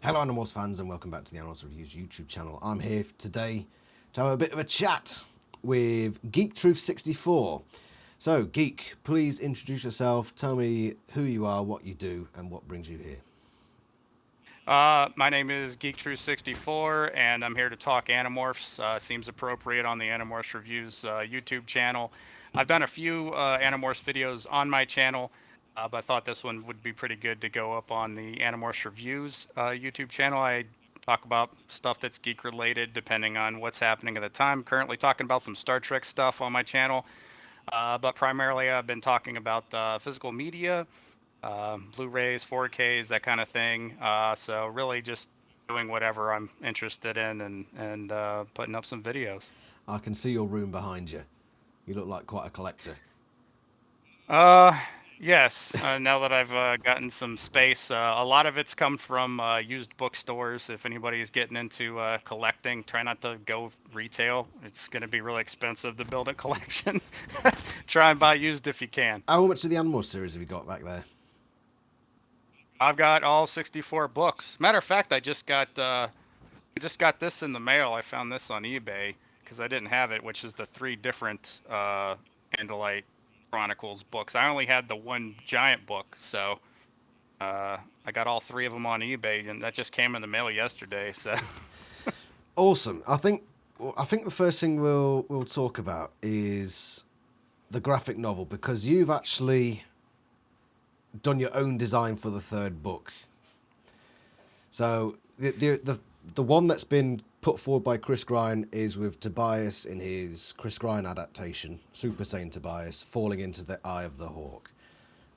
Hello Animorphs fans and welcome back to the Animorphs Reviews YouTube channel. I'm here today to have a bit of a chat with GeekTruth64. So Geek, please introduce yourself, tell me who you are, what you do and what brings you here. My name is GeekTruth64 and I'm here to talk Animorphs. Seems appropriate on the Animorphs Reviews YouTube channel. I've done a few Animorphs videos on my channel, but I thought this one would be pretty good to go up on the Animorphs Reviews YouTube channel. I talk about stuff that's geek related depending on what's happening at the time. Currently talking about some Star Trek stuff on my channel, but primarily I've been talking about physical media, Blu-rays, 4Ks, that kind of thing. So really just doing whatever I'm interested in and putting up some videos. I can see your room behind you. You look like quite a collector. Uh, yes. Now that I've gotten some space, a lot of it's come from used bookstores. If anybody is getting into collecting, try not to go retail. It's going to be really expensive to build a collection. Try and buy used if you can. How much of the Animorphs series have you got back there? I've got all 64 books. Matter of fact, I just got this in the mail. I found this on eBay because I didn't have it, which is the three different Candlelight Chronicles books. I only had the one giant book, so I got all three of them on eBay, and that just came in the mail yesterday. So Awesome. I think the first thing we'll talk about is the graphic novel, because you've actually done your own design for the third book. So the one that's been put forward by Chris Grine is with Tobias in his Chris Grine adaptation, Super Saiyan Tobias falling into the Eye of the Hawk.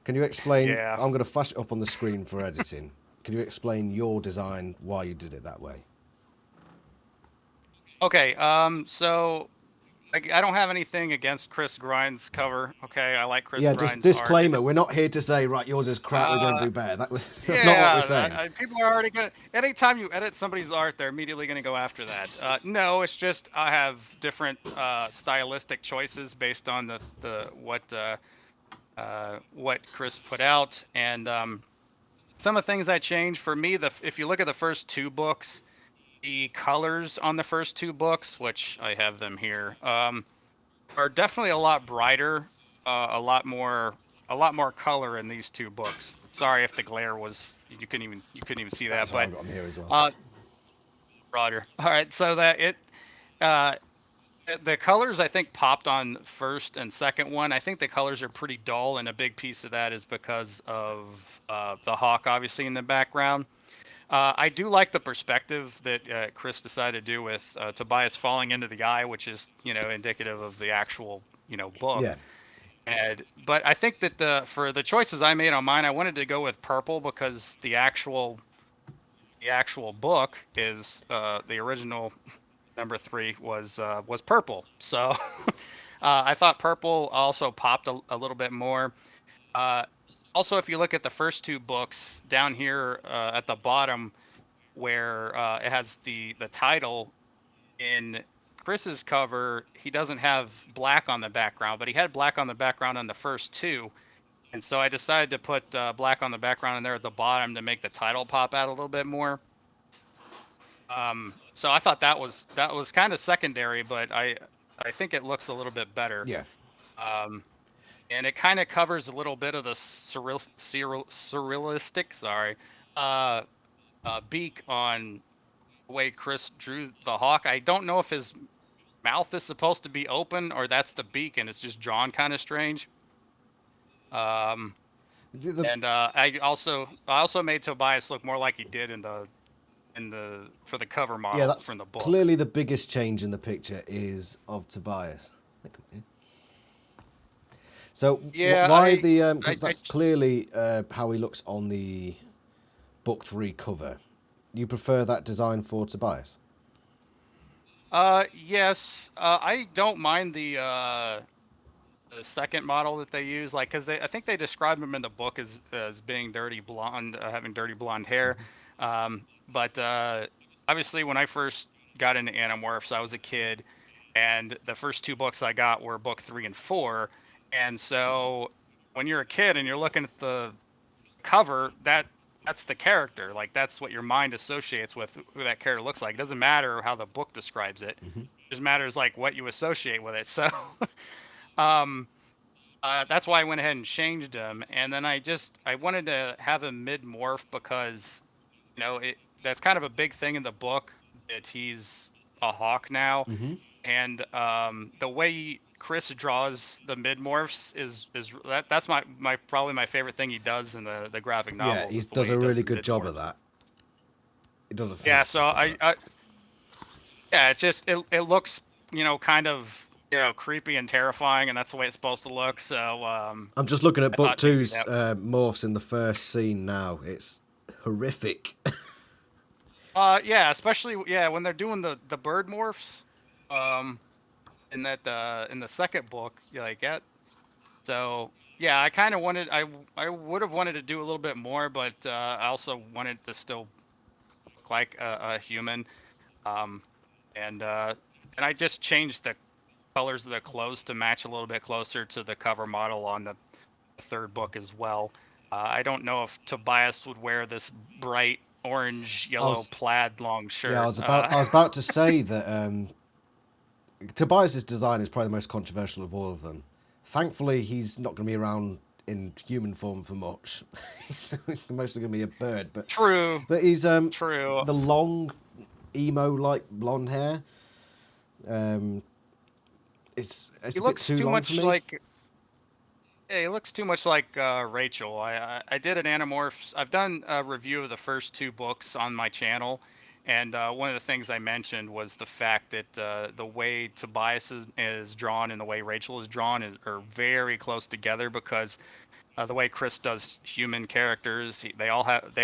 Can you explain? yeah. I'm going to flash it up on the screen for editing. Can you explain your design, why you did it that way? Okay. So I don't have anything against Chris Grine's cover. Okay, I like Chris Yeah, just Grine's art. disclaimer. We're not here to say, right, yours is crap, we're going to Uh, do better. That's not what we're saying. Yeah, people are already gonna. Anytime you edit somebody's art, they're immediately gonna go after that. No, it's just I have different stylistic choices based on the what Chris put out, and some of the things I changed for me. If you look at the first two books, the colors on the first two books, which I have them here, are definitely a lot brighter, a lot more color in these two books. Sorry if the glare was you couldn't even see that, That's why but I've got them here as well. uh, broader. All right, so that uh, the colors I think popped on first and second one. I think the colors are pretty dull, and a big piece of that is because of the hawk, obviously in the background. I do like the perspective that Chris decided to do with Tobias falling into the eye, which is indicative of the actual book. Yeah. But I think that for the choices I made on mine, I wanted to go with purple because the actual book is the original number 3 was purple. So I thought purple also popped a little bit more. Uh, Also, if you look at the first two books down here at the bottom, where it has the title in Chris's cover, he doesn't have black on the background, but he had black on the background on the first two. And so I decided to put black on the background in there at the bottom to make the title pop out a little bit more. So I thought that was kind of secondary, but I think it looks a little bit better. Yeah. Um, and it kind of covers a little bit of the surrealistic, uh, beak on the way Chris drew the hawk. I don't know if his mouth is supposed to be open or that's the beak and it's just drawn kind of strange. Um, and I also made Tobias look more like he did in the for the cover Yeah, model that's from the book. clearly the biggest change in the picture is of Tobias. So Yeah, why the? I, Because that's clearly how he looks on the book 3 cover. You prefer that design for Tobias? yes, I don't mind the second model that they use, like, because I think they describe him in the book as being dirty blonde, having dirty blonde hair. But obviously, when I first got into Animorphs, I was a kid, and the first two books I got were book 3 and 4. And so when you're a kid and you're looking at the cover, that that's the character. Like that's what your mind associates with who that character looks like. It doesn't matter how the book describes it. It just matters like what you associate with it. So, um, that's why I went ahead and changed him. And then I wanted to have him mid morph because that's kind of a big thing in the book that he's a hawk now, and the way Chris draws the mid morphs is that's my probably my favorite thing he does in the graphic Yeah, novels he is the way does he a does really the good mid job of morphs. that. It does a Yeah, so fantastic job of that. yeah, it just it looks kind of creepy and terrifying, and that's the way it's supposed to look. So I'm just looking at I book thought maybe two's that. morphs in the first scene now. It's horrific. Yeah, especially when they're doing the bird morphs, um, in the second book, like that. So yeah, I kind of wanted I would have wanted to do a little bit more, but I also wanted to still look like a human. Um, and I just changed the colors of the clothes to match a little bit closer to the cover model on the third book as well. I don't know if Tobias would wear this bright orange I yellow was plaid long Yeah, shirt. I was about to say that Tobias's design is probably the most controversial of all of them. Thankfully, he's not going to be around in human form for much. He's mostly going to be a bird, True, he's true. the long emo like blonde hair. Um, it's He a bit looks too too long for much me. like Yeah, he looks too much like Rachel. I did an Animorphs. I've done a review of the first two books on my channel, and one of the things I mentioned was the fact that the way Tobias is drawn and the way Rachel is drawn are very close together because the way Chris does human characters, they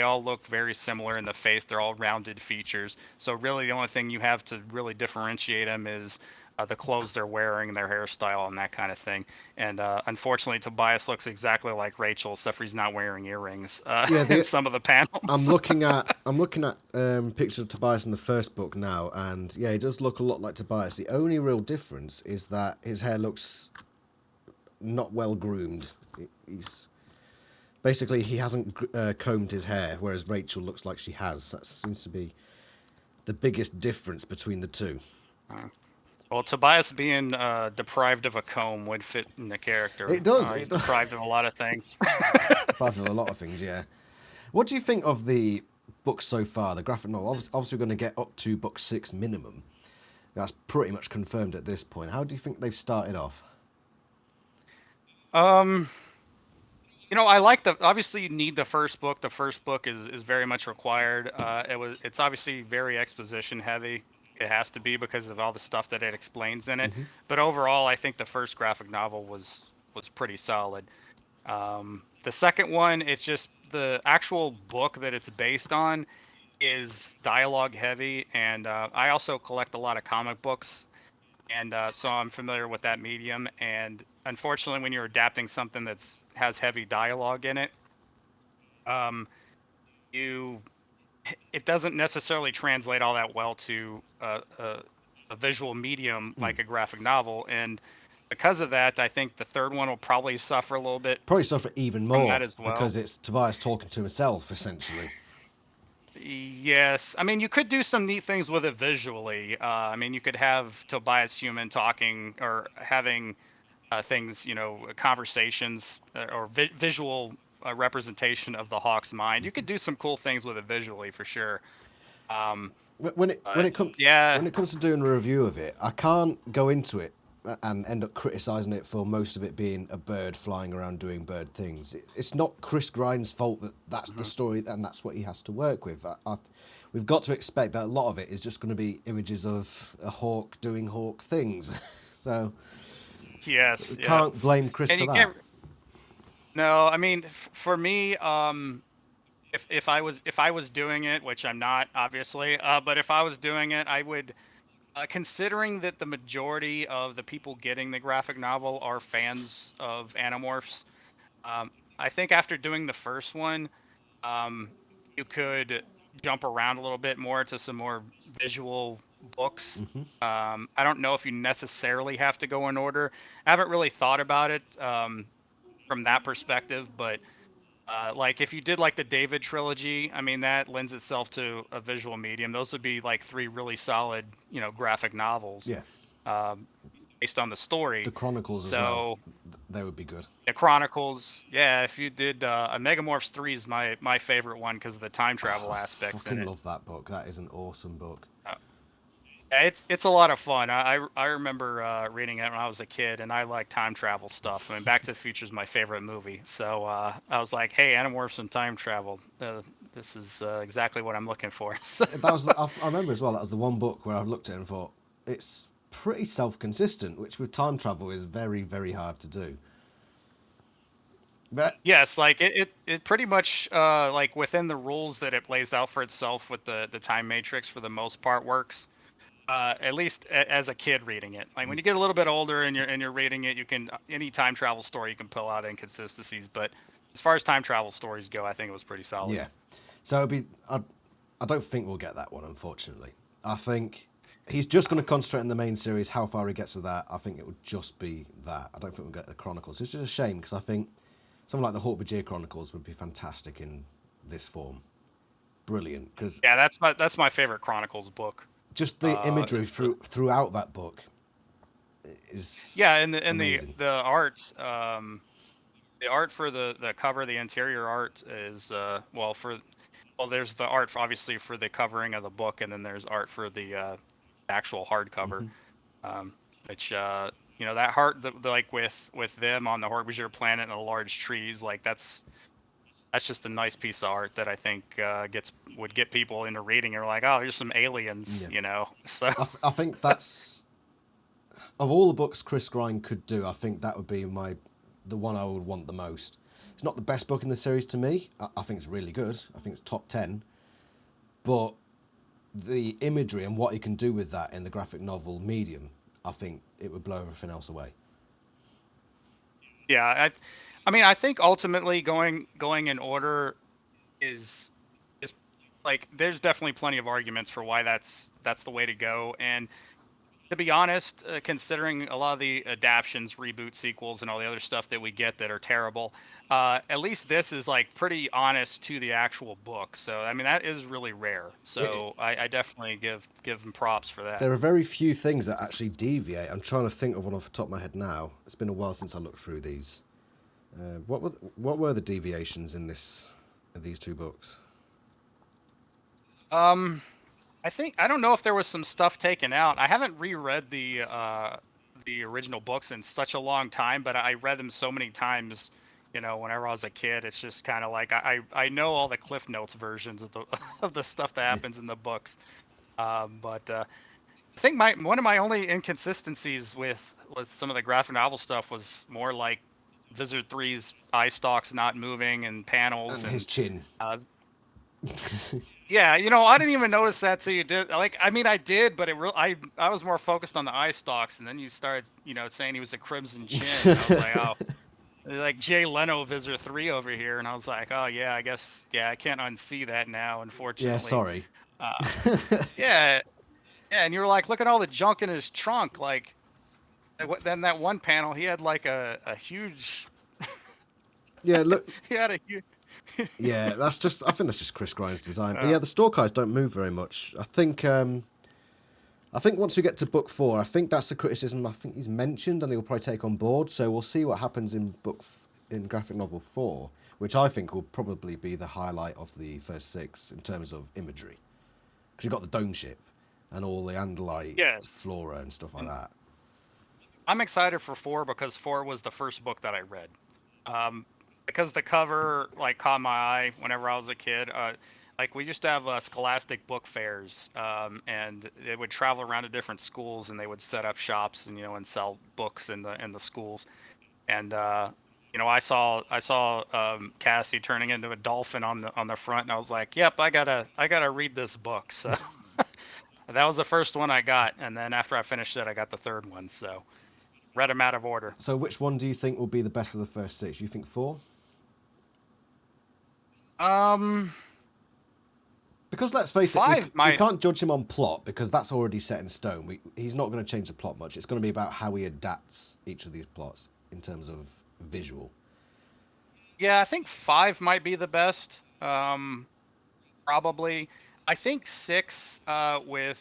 all look very similar in the face. They're all rounded features. So really, the only thing you have to really differentiate them is the clothes they're wearing, their hairstyle, and that kind of thing. And unfortunately, Tobias looks exactly like Rachel, except for he's not wearing earrings Yeah, in some of the panels. I'm looking at pictures of Tobias in the first book now, and yeah, he does look a lot like Tobias. The only real difference is that his hair looks not well groomed. He's basically he hasn't combed his hair, whereas Rachel looks like she has. That seems to be the biggest difference between the two. Well, Tobias being deprived of a comb would fit in the character. It does. He's It does. deprived of a lot of things. Apart from a lot of things, yeah. What do you think of the book so far, the graphic novel? Obviously, we're going to get up to book 6 minimum. That's pretty much confirmed at this point. How do you think they've started off? um, I like obviously you need the first book. The first book is very much required. It's obviously very exposition heavy. It has to be because of all the stuff that it explains in it. But overall, I think the first graphic novel was pretty solid. The second one, it's just the actual book that it's based on is dialogue heavy, and I also collect a lot of comic books, and so I'm familiar with that medium. And unfortunately, when you're adapting something that's has heavy dialogue in it, um, you it doesn't necessarily translate all that well to a visual medium like a graphic novel, and because of that, I think the third one will probably suffer a little bit Probably suffer even from that more as well. because it's Tobias talking to himself, essentially. Yes, I mean you could do some neat things with it visually. I mean you could have Tobias Human talking or having things, conversations or visual representation of the Hawk's mind. You could do some cool things with it visually for sure. Um, When but it comes yeah, when it comes to doing a review of it, I can't go into it and end up criticizing it for most of it being a bird flying around doing bird things. It's not Chris Grind's fault that that's the story and that's what he has to work with. We've got to expect that a lot of it is just going to be images of a hawk doing hawk things. So yes, we yeah, can't blame Chris and for you that. can't. No, I mean for me, if I was doing it, which I'm not obviously, but if I was doing it, I would. Considering that the majority of the people getting the graphic novel are fans of Animorphs, I think after doing the first one, um, you could jump around a little bit more to some more visual books. I don't know if you necessarily have to go in order. I haven't really thought about it from that perspective, but Like if you did like the David trilogy, I mean that lends itself to a visual medium. Those would be like three really solid, graphic novels, Yeah. um, based on the story. The Chronicles as well. So They would be good. the Chronicles, yeah. If you did, a Megamorphs 3 is my favorite one because of the time Oh, travel I aspects in fucking it. love that book. That is an awesome book. Uh, yeah, it's a lot of fun. I remember reading it when I was a kid, and I like time travel stuff. I mean, Back to the Future is my favorite movie, so I was like, hey, Animorphs and time travel. This is exactly what I'm looking for. So, That was I remember as well. That was the one book where I looked at it and thought it's pretty self-consistent, which with time travel is very, very hard to do. But yes, like it pretty much like within the rules that it lays out for itself with the time matrix for the most part works. At least as a kid reading it. Like when you get a little bit older and you're reading it, you can any time travel story you can pull out inconsistencies. But as far as time travel stories go, I think it was pretty solid. yeah, so it'll be. I don't think we'll get that one, unfortunately. I think he's just going to concentrate on the main series. How far he gets to that, I think it would just be that. I don't think we'll get the Chronicles. It's just a shame because I think something like the Hawk Chronicles would be fantastic in this form. Brilliant, because Yeah, that's my favorite Chronicles book. just the imagery It's the, throughout that book is yeah, and the amazing. the art, the art for the cover, the interior art is there's the art obviously for the covering of the book, and then there's art for the actual hardcover. um, which that heart like with them on the Horbiger planet and the large trees, like that's just a nice piece of art that I think would get people into reading. You're like, oh, there's some aliens, Yeah. So I think that's of all the books Chris Grind could do. I think that would be the one I would want the most. It's not the best book in the series to me. I think it's really good. I think it's top 10. But the imagery and what he can do with that in the graphic novel medium, I think it would blow everything else away. yeah, I mean, I think ultimately going in order is like there's definitely plenty of arguments for why that's the way to go. And to be honest, considering a lot of the adaptions, reboot sequels, and all the other stuff that we get that are terrible, at least this is like pretty honest to the actual book. So I mean, that is really rare. So I definitely give them props for that. There are very few things that actually deviate. I'm trying to think of one off the top of my head now. It's been a while since I looked through these. What were the deviations in these two books? I don't know if there was some stuff taken out. I haven't reread the original books in such a long time, but I read them so many times. Whenever I was a kid, it's just kind of like I know all the Cliff Notes versions of the of the stuff that happens in the books. But I think one of my only inconsistencies with some of the graphic novel stuff was more like Wizard 3's eye stalks not moving and panels And his chin. uh, yeah, I didn't even notice that till you did. Like, I mean, I did, but I was more focused on the eye stalks, and then you started, saying he was a Crimson Chin. And I was like, oh, like Jay Leno Visitor 3 over here, and I was like, oh yeah, I guess, yeah, I can't unsee that now, Yeah, unfortunately. sorry. Uh, yeah, yeah, and you were like, look at all the junk in his trunk. Like, then that one panel, he had like a huge, Yeah, look. he had a huge. Yeah, I think that's just Chris Grind's design. But Uh, yeah, the Stalk Eyes don't move very much. I think once we get to book 4, I think that's the criticism I think he's mentioned, and he'll probably take on board. So we'll see what happens in graphic novel 4, which I think will probably be the highlight of the first 6 in terms of imagery, because you've got the dome ship and all the Andalite yes. flora and stuff like that. I'm excited for 4 because 4 was the first book that I read. Because the cover like caught my eye whenever I was a kid. Like we used to have scholastic book fairs, and they would travel around to different schools, and they would set up shops and and sell books in the schools. And I saw Cassie turning into a dolphin on the front, and I was like, yep, I gotta read this book. So that was the first one I got, and then after I finished it, I got the third one. So read them out of order. So which one do you think will be the best of the first 6? You think 4? Um, Because let's face it, 5 we might. can't judge him on plot because that's already set in stone. He's not going to change the plot much. It's going to be about how he adapts each of these plots in terms of visual. Yeah, I think 5 might be the best. Probably. I think 6, with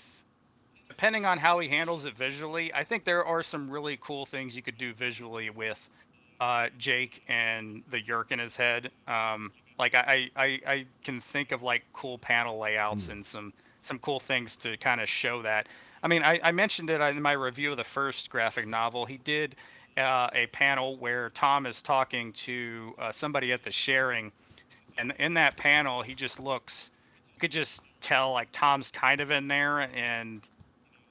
depending on how he handles it visually, I think there are some really cool things you could do visually with Jake and the Yerk in his head. Like I can think of like cool panel layouts and some cool things to kind of show that. I mean, I mentioned it in my review of the first graphic novel. He did a panel where Tom is talking to somebody at the sharing, and in that panel, he just looks. You could just tell like Tom's kind of in there, and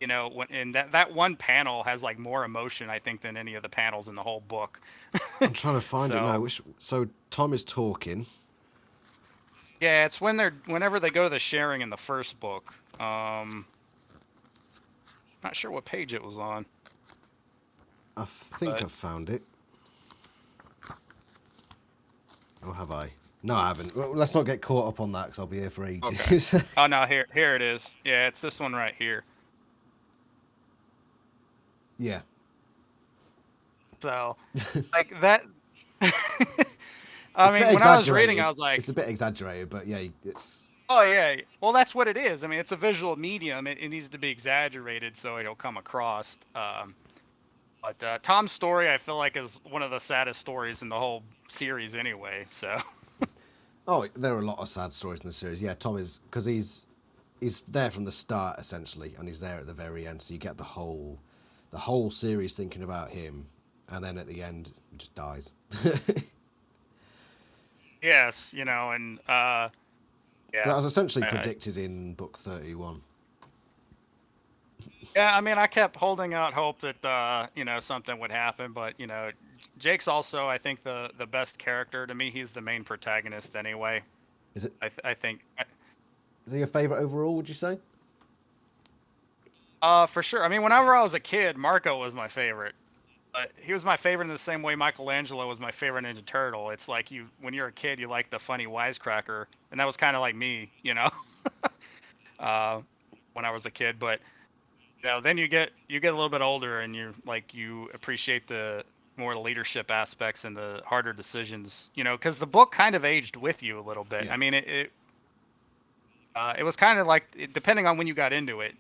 and that one panel has like more emotion, I think, than any of the panels in the whole book. I'm trying to find it now. So So Tom is talking. yeah, it's whenever they go to the sharing in the first book. Not sure what page it was on, I think but I've found it. Oh, have I? No, I haven't. Well, let's not get caught up on that because I'll be here for okay. ages. Oh no, here it is. Yeah, it's this one right here. Yeah. So like that. I It's a bit mean, when I was reading, exaggerated. I was like, It's a bit exaggerated, but yeah, it's. oh yeah. Well, that's what it is. I mean, it's a visual medium. It needs to be exaggerated so it'll come across. But Tom's story, I feel like, is one of the saddest stories in the whole series, anyway. So Oh, there are a lot of sad stories in the series. Yeah, Tom is because he's there from the start essentially, and he's there at the very end. So you get the whole series thinking about him, and then at the end, he just dies. yes, and That yeah, was essentially I, predicted in book 31. yeah. I mean, I kept holding out hope that something would happen, but Jake's also, I think, the best character to me. He's the main protagonist anyway. Is it? I think. Is he your favorite overall? Would you say? For sure. I mean, whenever I was a kid, Marco was my favorite. But he was my favorite in the same way Michelangelo was my favorite Ninja Turtle. It's like when you're a kid, you like the funny wisecracker, and that was kind of like me, uh, when I was a kid. But then you get a little bit older, and you appreciate the more leadership aspects and the harder decisions, because the book kind of aged with you a little bit. Yeah. I mean, it was kind of like, depending on when you got into it,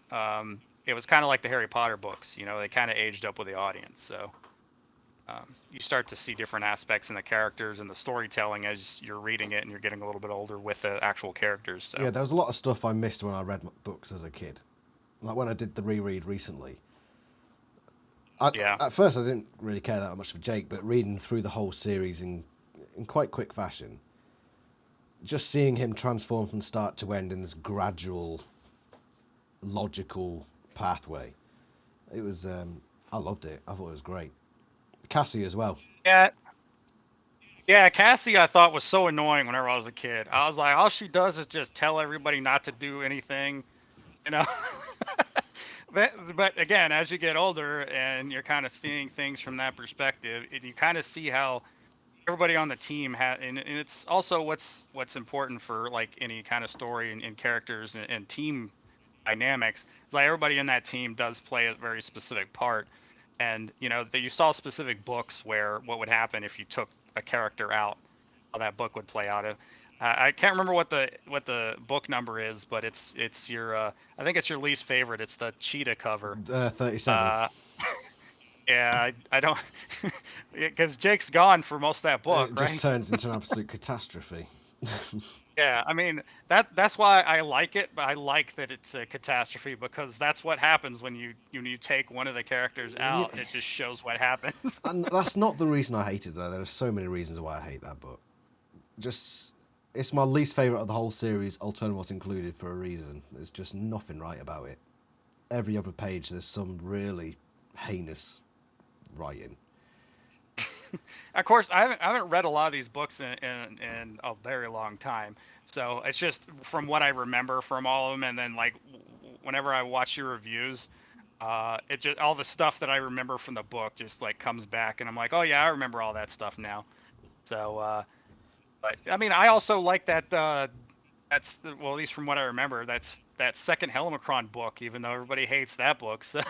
it was kind of like the Harry Potter books. They kind of aged up with the audience. So you start to see different aspects in the characters and the storytelling as you're reading it and you're getting a little bit older with the actual characters. So. Yeah, there was a lot of stuff I missed when I read books as a kid. Like when I did the reread recently. Yeah. At first, I didn't really care that much for Jake, but reading through the whole series in quite quick fashion, just seeing him transform from start to end in this gradual, logical pathway, it was. I loved it. I thought it was great. Cassie as well. Yeah. Yeah, Cassie I thought was so annoying whenever I was a kid. I was like, all she does is just tell everybody not to do anything, you know. But again, as you get older and you're kind of seeing things from that perspective, you kind of see how everybody on the team and it's also what's important for like any kind of story and characters and team dynamics. It's like everybody in that team does play a very specific part, and that you saw specific books where what would happen if you took a character out, how that book would play out. I can't remember what the book number is, but it's your I think it's your least favorite. It's the cheetah cover. 37. Yeah, I don't, because Jake's gone for most of that book, It just right? turns into an absolute catastrophe. Yeah, I mean that's why I like it, but I like that it's a catastrophe because that's what happens when you take one of the characters out. Yeah. It just shows what happens. And that's not the reason I hated it, though. There are so many reasons why I hate that book. It's my least favourite of the whole series, Alternativos included, for a reason. There's just nothing right about it. Every other page, there's some really heinous writing. Of course, I haven't read a lot of these books in a very long time, so it's just from what I remember from all of them, and then like whenever I watch your reviews, it just all the stuff that I remember from the book just like comes back, and I'm like, oh yeah, I remember all that stuff now. So, but I mean, I also like that. Well, at least from what I remember, that's that second Helmicron book, even though everybody hates that book. So.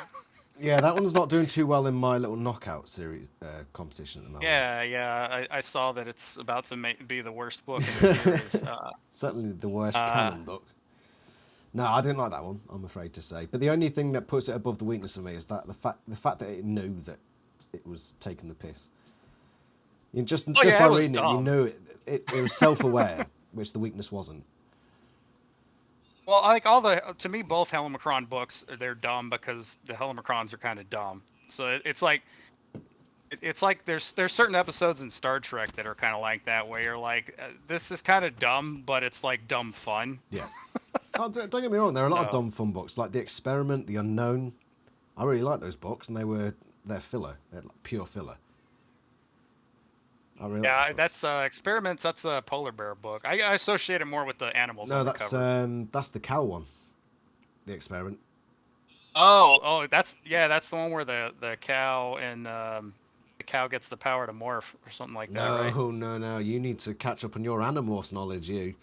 Yeah, that one's not doing too well in my little knockout series competition at the moment. Yeah, I saw that it's about to be the worst book in the series. Certainly the worst canon book. No, I didn't like that one, I'm afraid to say. But the only thing that puts it above the weakness for me is that the fact that it knew that it was taking the piss. Just by reading it, you knew it was self-aware, which the weakness wasn't. Well, like to me, both Helomicron books, they're dumb because the Helomicrons are kind of dumb. So it's like there's certain episodes in Star Trek that are kind of like that, where you're like, this is kind of dumb, but it's like dumb fun. Yeah. Oh, don't get me wrong, there are a lot of dumb fun books, like The Experiment, The Unknown. I really like those books, and they're filler. They're like pure filler. I really like that's Experiments. That's a polar bear book. I associate it more with the animals. No, that's the cow one. The Experiment. Oh, that's the one where the cow and the cow gets the power to morph or something like that, right? No. You need to catch up on your Animorphs knowledge, you.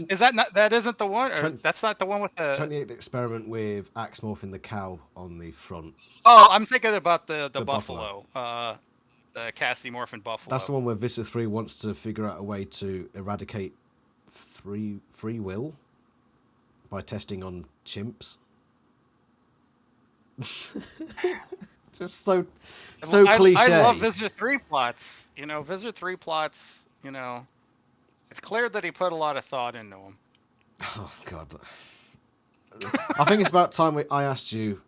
Is that isn't the one? Or that's not the one with the 28th Experiment with Axe morphing the cow on the front. Oh, I'm thinking about the buffalo. The Cassie morphing buffalo. That's the one where Visser 3 wants to figure out a way to eradicate free will by testing on chimps. It's just so cliche. I love Visser 3 plots. Visser 3 plots, it's clear that he put a lot of thought into them. Oh, God. I think it's about time I asked you,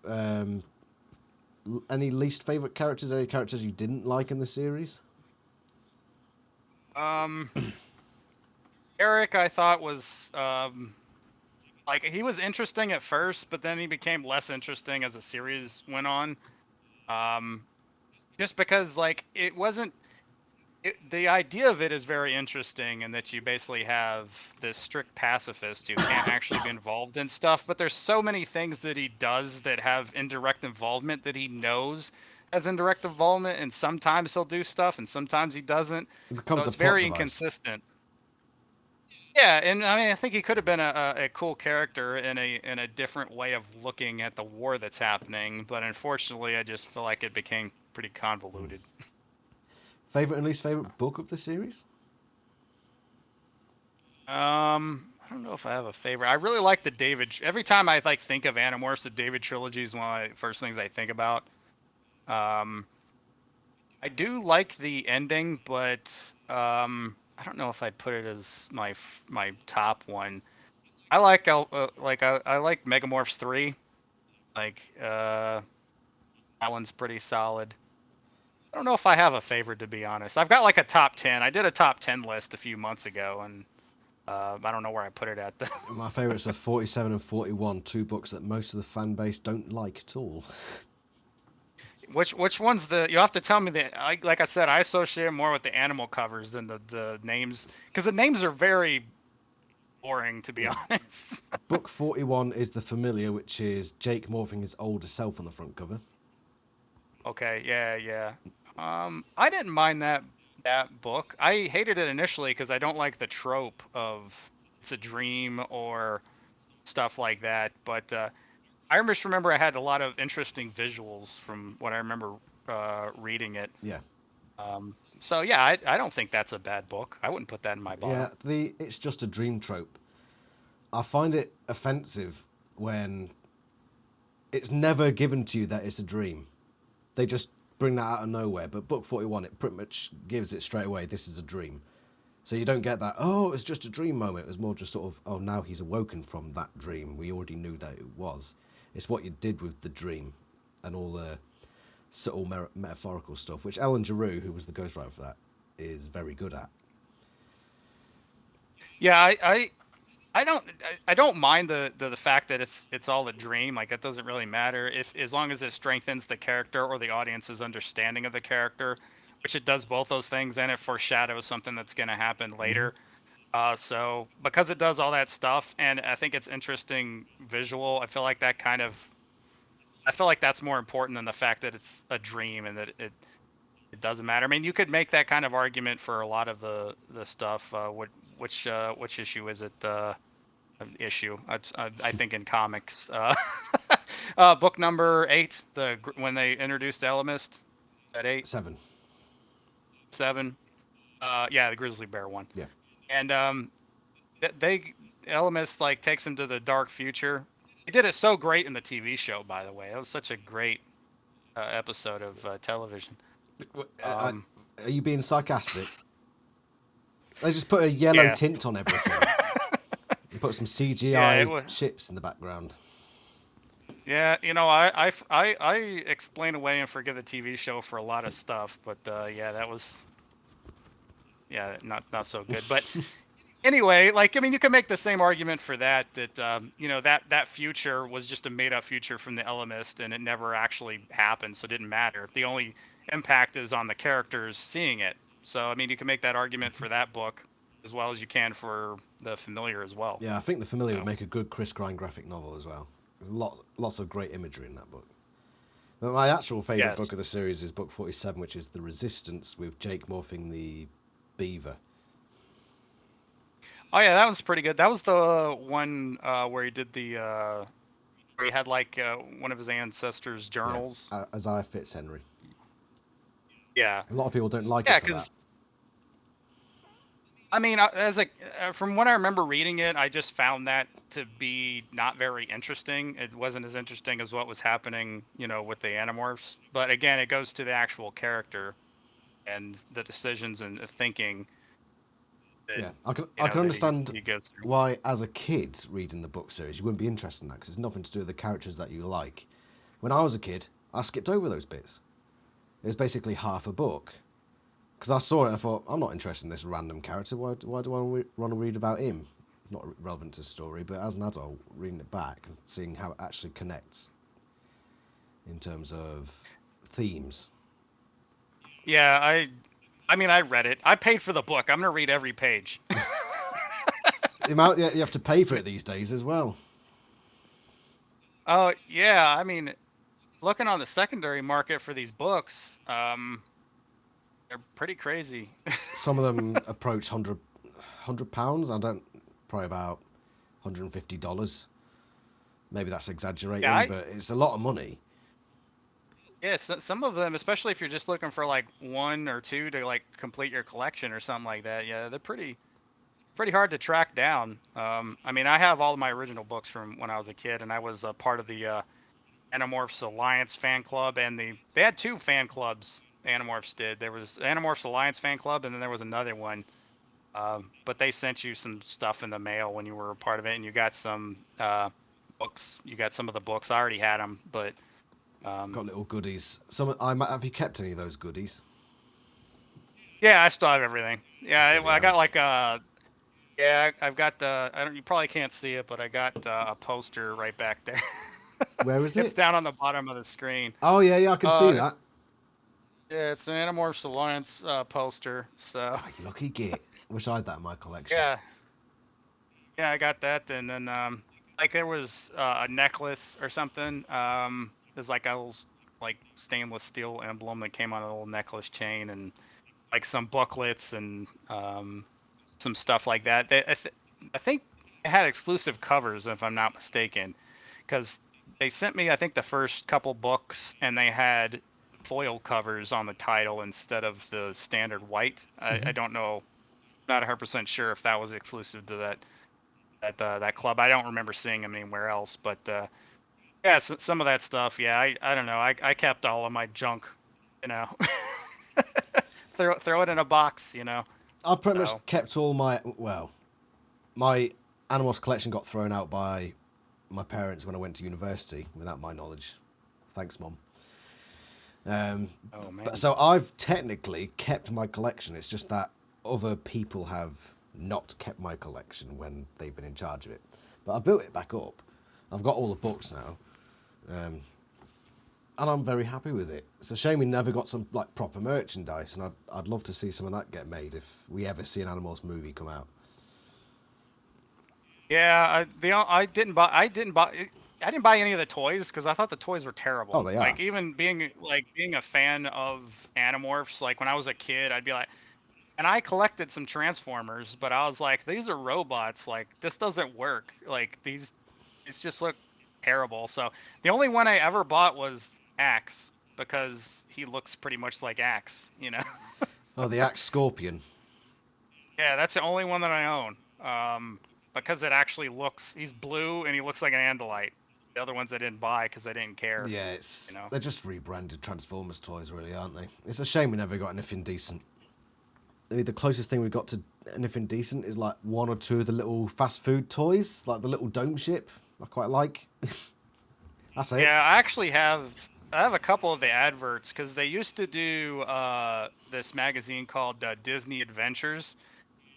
any least favourite characters, any characters you didn't like in the series? Eric, I thought was, he was interesting at first, but then he became less interesting as the series went on. Just because, it wasn't... the idea of it is very interesting, and that you basically have this strict pacifist who can't actually be involved in stuff, but there's so many things that he does that have indirect involvement that he knows as indirect involvement, and sometimes he'll do stuff and sometimes he doesn't. It becomes so it's very inconsistent. Yeah, and I think he could have been a cool character in a different way of looking at the war that's happening, but unfortunately I just feel like it became pretty convoluted. Favorite and least favorite book of the series? I don't know if I have a favorite. I really like the David. Every time I think of Animorphs, the David trilogy is one of the first things I think about. I do like the ending, but I don't know if I'd put it as my top one. I like Megamorphs 3. That one's pretty solid. I don't know if I have a favorite, to be honest. I've got a top 10. I did a top 10 list a few months ago, and I don't know where I put it at. My favorites are 47 and 41, two books that most of the fan base don't like at all. Which one's you have to tell me like I said, I associate more with the animal covers than the names, because the names are very boring, to be honest. Book 41 is The Familiar, which is Jake morphing his older self on the front cover. Okay, yeah. I didn't mind that book. I hated it initially because I don't like the trope of it's a dream or stuff like that. But I just remember I had a lot of interesting visuals from what I remember reading it. Yeah. So yeah, I don't think that's a bad book. I wouldn't put that in my bottom. Yeah, it's just a dream trope. I find it offensive when it's never given to you that it's a dream. They just bring that out of nowhere. But book 41, it pretty much gives it straight away, this is a dream. So you don't get that, oh, it's just a dream moment. It was more just sort of, oh, now he's awoken from that dream. We already knew that it was. It's what you did with the dream and all the subtle metaphorical stuff, which Ellen Giroux, who was the ghostwriter for that, is very good at. Yeah, I don't mind the fact that it's all a dream. It doesn't really matter as long as it strengthens the character or the audience's understanding of the character, which it does both those things, and it foreshadows something that's going to happen later. So because it does all that stuff, and I think it's interesting visual, I feel like that's more important than the fact that it's a dream and that it doesn't matter. I mean, you could make that kind of argument for a lot of the stuff. Which issue is it? Issue. I think in comics, Book number 8, when they introduced Elemist at 8, 7. 7. Yeah, the grizzly bear one. Yeah. And they Elemist like takes him to the dark future. They did it so great in the TV show, by the way. It was such a great episode of television. Are you being sarcastic? They just put a yellow tint on everything. And put some CGI ships in the background. Yeah, you know, I explain away and forgive the TV show for a lot of stuff, but yeah, that was not so good. But anyway, like, I mean, you can make the same argument for that you know, that future was just a made up future from the Elemist, and it never actually happened, so it didn't matter. The only impact is on the characters seeing it. So I mean, you can make that argument for that book as well as you can for the Familiar as well. Yeah, I think the Familiar would make a good Chris Grine graphic novel as well. There's lots of great imagery in that book. But my actual favourite book of the series is book 47, which is The Resistance, with Jake morphing the beaver. Oh yeah, that was pretty good. That was the one where he did the where he had like one of his ancestors' journals. Yeah, Isaiah Fitzhenry. Yeah. A lot of people don't like it for that. I mean, from what I remember reading it, I just found that to be not very interesting. It wasn't as interesting as what was happening, you know, with the Animorphs. But again, it goes to the actual character and the decisions and thinking. Yeah, I can understand why, as a kid reading the book series, you wouldn't be interested in that, because it's nothing to do with the characters that you like. When I was a kid, I skipped over those bits. It was basically half a book. Because I saw it and I thought, I'm not interested in this random character. Why do I want to read about him? Not relevant to the story, but as an adult, reading it back and seeing how it actually connects in terms of themes. Yeah, I mean, I read it. I paid for the book. I'm going to read every page. The amount you have to pay for it these days as well. Oh, yeah. I mean, looking on the secondary market for these books, they're pretty crazy. Some of them approach £100. Probably about $150. Maybe that's exaggerating, but it's a lot of money. Yeah, some of them, especially if you're just looking for like 1 or 2 to like complete your collection or something like that. Yeah, they're pretty hard to track down. I mean, I have all of my original books from when I was a kid, and I was a part of the Animorphs Alliance fan club, and they had 2 fan clubs. Animorphs did. There was Animorphs Alliance fan club, and then there was another one. But they sent you some stuff in the mail when you were a part of it, and you got some books. You got some of the books. I already had them, but got little goodies. Have you kept any of those goodies? Yeah, I still have everything. Yeah, I got like yeah, I've got the. You probably can't see it, but I got a poster right back there. Where is it? It's down on the bottom of the screen. Oh yeah, I can see that. Yeah, it's an Animorphs Alliance poster. So. Oh, you lucky git. Wish I had that in my collection. Yeah. Yeah, I got that, and then like there was a necklace or something. There's like a little like stainless steel emblem that came on a little necklace chain, and like some booklets and some stuff like that. I think it had exclusive covers, if I'm not mistaken, because they sent me, I think, the first couple books, and they had foil covers on the title instead of the standard white. I don't know, not 100% sure if that was exclusive to that club. I don't remember seeing them anywhere else, but yeah, some of that stuff. Yeah, I don't know. I kept all of my junk, you know. throw it in a box, you know. I pretty much kept all my Animorphs collection got thrown out by my parents when I went to university without my knowledge. Thanks, Mom. Oh man. So I've technically kept my collection. It's just that other people have not kept my collection when they've been in charge of it. But I built it back up. I've got all the books now. And I'm very happy with it. It's a shame we never got some like proper merchandise, and I'd love to see some of that get made if we ever see an Animorphs movie come out. Yeah, I didn't buy any of the toys because I thought the toys were terrible. Oh, they are. Like even being a fan of Animorphs, like when I was a kid, I'd be like, and I collected some Transformers, but I was like, these are robots. Like this doesn't work. Like these just look terrible. So the only one I ever bought was Axe because he looks pretty much like Axe, you know. Oh, the Axe Scorpion. Yeah, that's the only one that I own. Because it actually looks, he's blue and he looks like an Andalite. The other ones I didn't buy because I didn't care. Yeah, You know. they're just rebranded Transformers toys, really, aren't they? It's a shame we never got anything decent. I mean, the closest thing we got to anything decent is like one or two of the little fast food toys, like the little dome ship. I quite like. That's it. Yeah, I have a couple of the adverts because they used to do this magazine called Disney Adventures,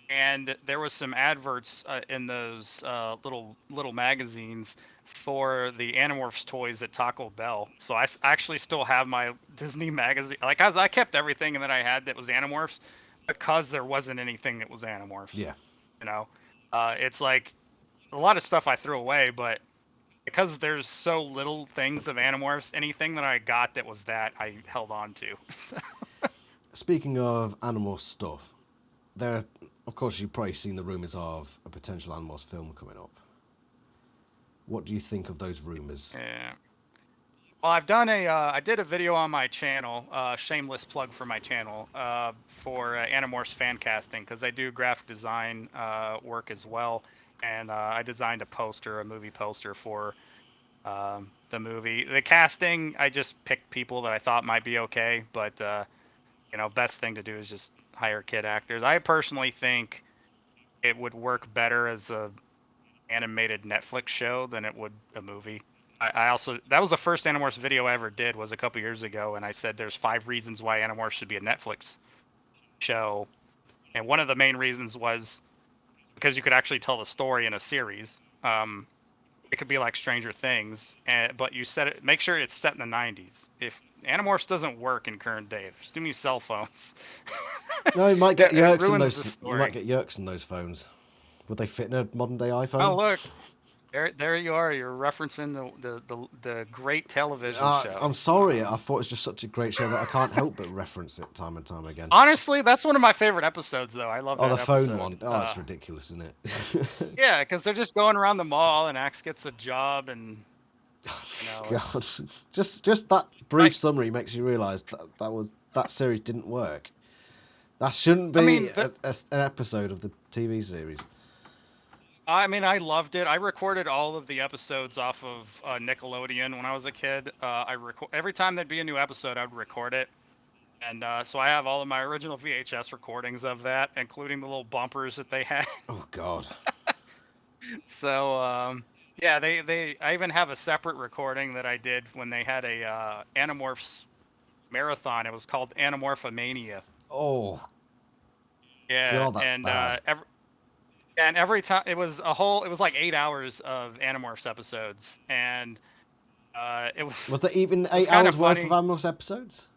and there was some adverts in those little magazines for the Animorphs toys at Taco Bell. So I actually still have my Disney magazine. Like, I kept everything that I had that was Animorphs because there wasn't anything that was Animorphs. Yeah. You know, it's like a lot of stuff I threw away, but because there's so little things of Animorphs, anything that I got that was that, I held on to. Speaking of Animorphs stuff, of course, you've probably seen the rumours of a potential Animorphs film coming up. What do you think of those rumours? Yeah. Well, I did a video on my channel, shameless plug for my channel, for Animorphs fan casting, because I do graphic design work as well, and I designed a movie poster for the movie. The casting, I just picked people that I thought might be okay, but best thing to do is just hire kid actors. I personally think it would work better as a animated Netflix show than it would a movie. I also, that was the first Animorphs video I ever did, was a couple years ago, and I said there's 5 reasons why Animorphs should be a Netflix show, and one of the main reasons was because you could actually tell the story in a series. It could be like Stranger Things, but you set it. Make sure it's set in the 90s. If Animorphs doesn't work in current day, there's too many cell phones. No, you might get yerks in ruins the those. You story. might get yerks in those phones. Would they fit in a modern day iPhone? Oh, look, there you are. You're referencing the great television show. I'm sorry. I thought it was just such a great show that I can't help but reference it time and time again. Honestly, that's one of my favorite episodes, though. I love that Oh, the phone episode. one. Oh, that's ridiculous, isn't it? Yeah, because they're just going around the mall, and Axe gets a job, and God, just that brief summary makes you realise that series didn't work. That shouldn't be an episode of the TV series. I mean, I loved it. I recorded all of the episodes off of Nickelodeon when I was a kid. Every time there'd be a new episode, I would record it, and so I have all of my original VHS recordings of that, including the little bumpers that they had. Oh God. So yeah, I even have a separate recording that I did when they had a Animorphs marathon. It was called Animorphomania. Oh. Yeah, God, that's bad. And every time it was like 8 hours of Animorphs episodes, and it was. Was there even 8 hours worth of Animorphs episodes?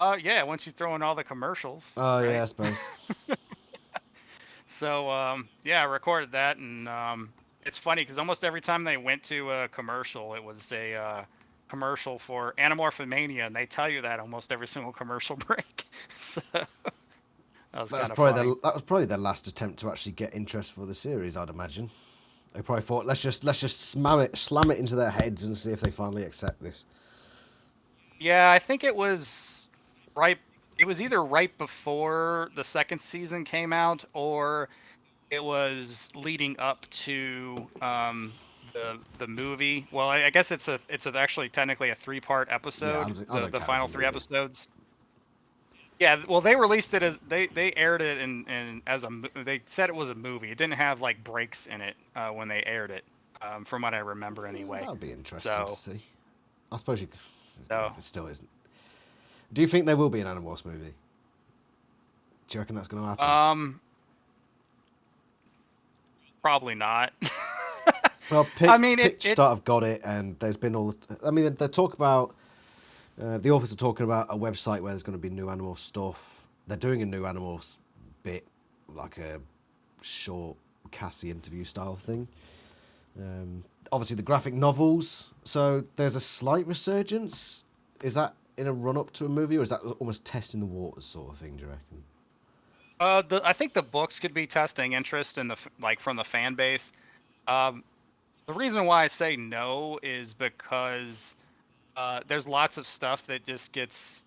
Yeah, once you throw in all the commercials. Oh right? yeah, I suppose. So yeah, I recorded that, and it's funny because almost every time they went to a commercial, it was a commercial for Animorphomania, and they tell you that almost every single commercial break. So that was probably their last attempt to actually get interest for the series, I'd imagine. They probably thought, let's just slam it into their heads and see if they finally accept this. Yeah, I think it was right. It was either right before the second season came out, or it was leading up to the movie. Well, I guess it's actually technically a 3-part episode. Yeah, the final 3 episodes. Yeah, well, they released it as they aired it in as they said it was a movie. It didn't have like breaks in it when they aired it, from what I remember anyway. That'd be interesting to see. I suppose you. So, it still isn't. Do you think there will be an Animorphs movie? Do you reckon that's going to happen? Probably not. Well, Start have got it, and there's been all. I mean, they talk about. The authors are talking about a website where there's going to be new Animorphs stuff. They're doing a new Animorphs bit, like a short Cassie interview style thing. Obviously, the graphic novels. So there's a slight resurgence. Is that in a run-up to a movie, or is that almost testing the waters sort of thing, do you reckon? I think the books could be testing interest in from the fan base. The reason why I say no is because there's lots of stuff that just gets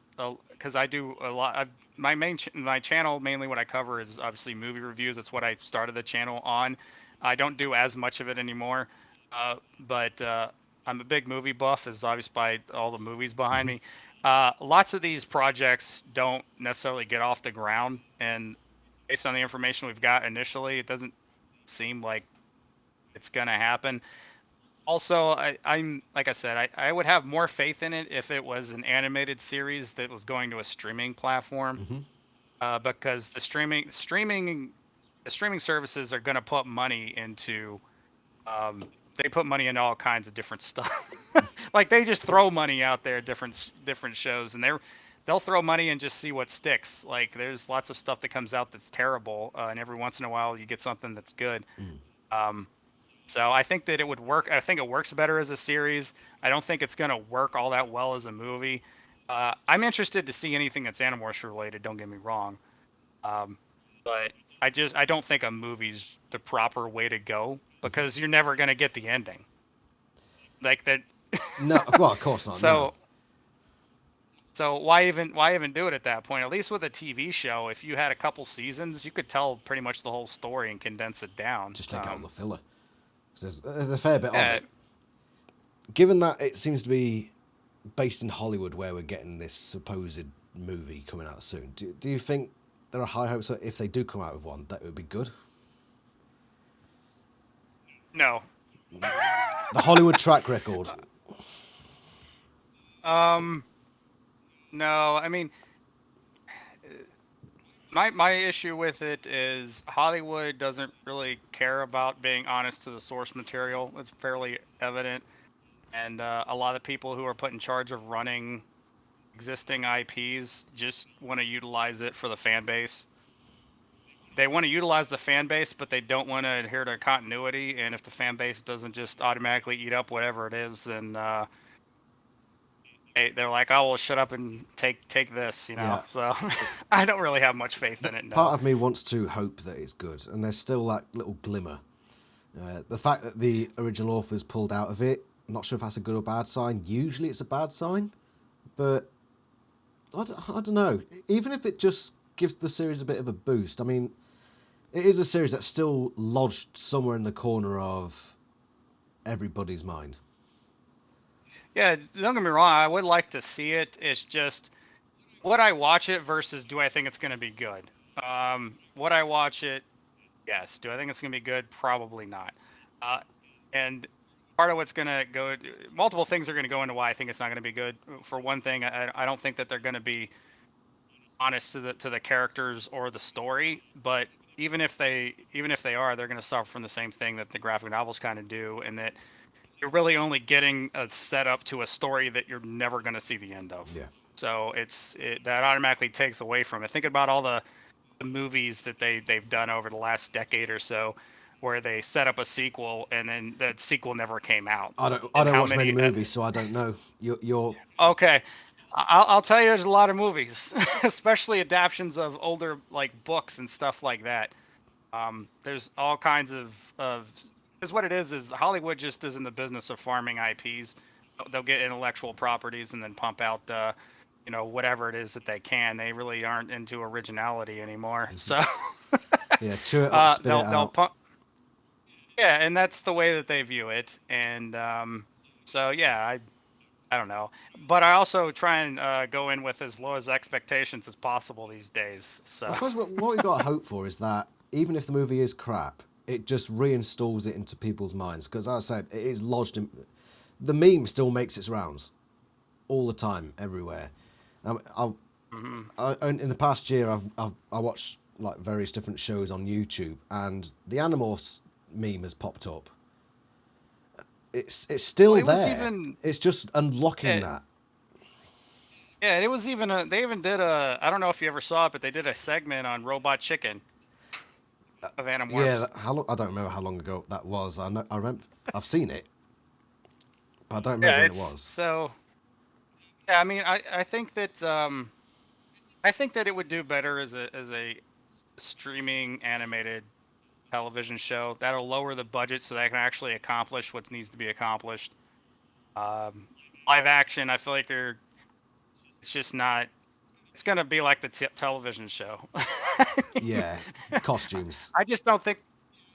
because I do a lot. My channel mainly what I cover is obviously movie reviews. That's what I started the channel on. I don't do as much of it anymore, but I'm a big movie buff, as obvious by all the movies behind Hmm. me. Lots of these projects don't necessarily get off the ground, and based on the information we've got initially, it doesn't seem like it's gonna happen. Also, I'm like I said, I would have more faith in it if it was an animated series that was going to a streaming platform, Hmm. because the streaming services are going to put money into they put money into all kinds of different stuff. Like they just throw money out there, different shows, and they'll throw money and just see what sticks. Like there's lots of stuff that comes out that's terrible, and every once in a while you get something that's good. Mm. Um, so I think that it would work. I think it works better as a series. I don't think it's going to work all that well as a movie. I'm interested to see anything that's Animorphs related. Don't get me wrong, um, but I don't think a movie's the proper way to go because you're never going to get the ending like that. No, well, of course not. No. so so why even do it at that point? At least with a TV show, if you had a couple seasons, you could tell pretty much the whole story and condense it down. Just take out the filler. 'Cause there's a fair bit of Yeah, it. Given that it seems to be based in Hollywood, where we're getting this supposed movie coming out soon, do you think there are high hopes that if they do come out with one, that it would be good? no. The Hollywood track record. Um, no, I mean, my issue with it is Hollywood doesn't really care about being honest to the source material. It's fairly evident, and a lot of people who are put in charge of running existing IPs just want to utilize it for the fan base. They want to utilize the fan base, but they don't want to adhere to continuity. And if the fan base doesn't just automatically eat up whatever it is, then they're like, "Oh, well, shut up and take this," you know. Yeah. So I don't really have much faith in it. Part No. of me wants to hope that it's good, and there's still that little glimmer. The fact that the original authors pulled out of it, I'm not sure if that's a good or bad sign. Usually it's a bad sign, but I don't know. Even if it just gives the series a bit of a boost, I mean, it is a series that's still lodged somewhere in the corner of everybody's mind. Yeah, don't get me wrong. I would like to see it. It's just would I watch it versus do I think it's going to be good? Would I watch it? Yes. Do I think it's going to be good? Probably not. And part of what's going to go, multiple things are going to go into why I think it's not going to be good. For one thing, I don't think that they're going to be honest to the characters or the story. But even if they are, they're going to suffer from the same thing that the graphic novels kind of do, and that you're really only getting a setup to a story that you're never going to see the end of. Yeah. So that automatically takes away from it. Think about all the movies that they've done over the last decade or so, where they set up a sequel and then the sequel never came out. I And don't how watch many many? movies, so I don't know. You're Okay, I'll tell you, there's a lot of movies, especially adaptions of older like books and stuff like that. There's all kinds of because what it is Hollywood just is in the business of farming IPs. They'll get intellectual properties and then pump out whatever it is that they can. They really aren't into originality anymore. So yeah, chew it up, spit it they'll out. pump. Yeah, and that's the way that they view it. And so yeah, I don't know, but I also try and go in with as low as expectations as possible these days. I So suppose what we got to hope for is that even if the movie is crap, it just reinstalls it into people's minds. Because as I said, it is lodged in. The meme still makes its rounds all the time, everywhere. In the past year, I watched like various different shows on YouTube, and the Animorphs meme has popped up. It's still well, it was there. even It's just unlocking eh, that. yeah, it was even they even did a I don't know if you ever saw it, but they did a segment on Robot Chicken of Yeah, Animorphs. how long? I don't remember how long ago that was. I know. I remember. I've seen it, but I don't remember Yeah, when it it's was. so yeah. I mean, I think that it would do better as a streaming animated television show. That'll lower the budget so they can actually accomplish what needs to be accomplished. Live action, I feel like it's just not. It's gonna be like the television show. Yeah, costumes, I just don't think.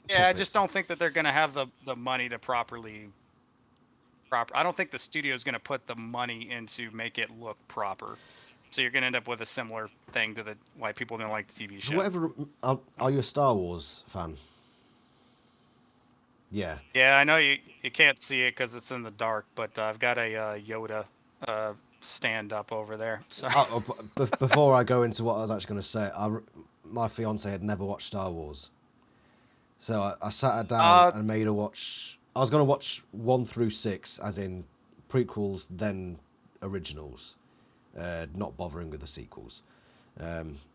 Yeah, I just puppets. don't think that they're gonna have the money to proper. I don't think the studio is gonna put the money into make it look proper. So you're gonna end up with a similar thing to the why people don't like the TV So show. whatever, are you a Star Wars fan? Yeah. Yeah, I know you can't see it because it's in the dark, but I've got a Yoda stand up over there. So Before I go into what I was actually going to say, my fiance had never watched Star Wars, so I sat her down and made her watch. I was going to watch 1 through 6, as in prequels, then originals, not bothering with the sequels.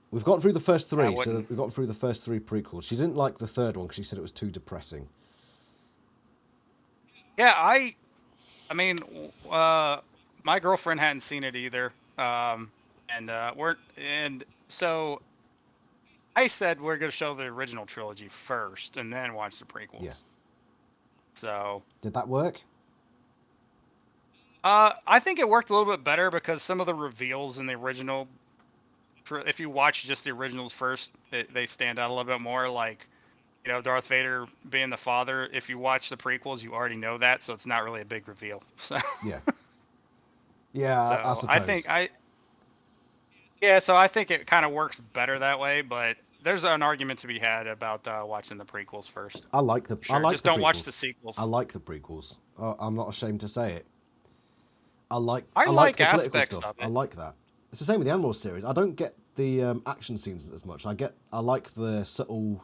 We've got through the first 3, so we've got through the first 3 prequels. She didn't like the third one because she said it was too depressing. yeah, I mean, my girlfriend hadn't seen it either, and so I said we're gonna show the original trilogy first and then watch the prequels. Yeah. So Did that work? I think it worked a little bit better because some of the reveals in the original, if you watch just the originals first, they stand out a little bit more. Like, you know, Darth Vader being the father. If you watch the prequels, you already know that, so it's not really a big reveal. So Yeah. Yeah, so I suppose. So I think it kind of works better that way. But there's an argument to be had about watching the prequels first. I like the. Sure, I like just the don't prequels. watch the sequels. I like the prequels. I'm not ashamed to say it. I like I the like political aspects stuff. of it. I like that. It's the same with the Animorphs series. I don't get the action scenes as much. I like the subtle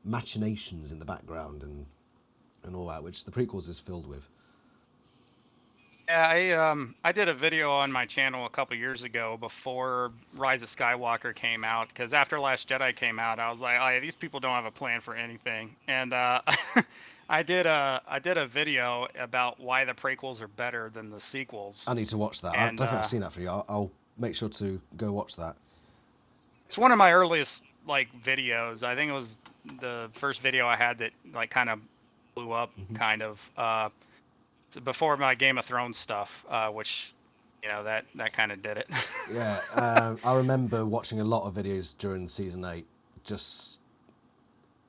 machinations in the background and all that, which the prequels is filled with. Yeah, I did a video on my channel a couple years ago before Rise of Skywalker came out, because after Last Jedi came out, I was like, oh, yeah, these people don't have a plan for anything, and I did a video about why the prequels are better than the sequels. I need to watch that. I don't think I've seen that for you. I'll make sure to go watch that. It's one of my earliest like videos. I think it was the first video I had that like kind of blew up, kind of. Before my Game of Thrones stuff, which, you know, that kind of did it. Yeah, I remember watching a lot of videos during season 8, just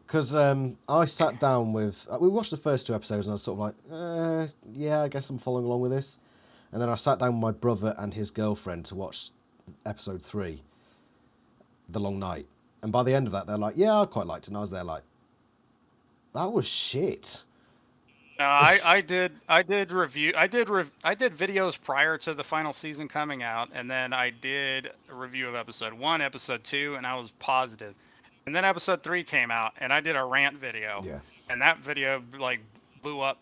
because I sat down with. We watched the first 2 episodes, and I was sort of like, yeah, I guess I'm following along with this. And then I sat down with my brother and his girlfriend to watch episode 3, The Long Night. And by the end of that, they're like, yeah, I quite liked it. And I was there like, that was shit. I did videos prior to the final season coming out, and then I did a review of episode 1, episode 2, and I was positive. And then episode 3 came out, and I did a rant video. Yeah. And that video like blew up,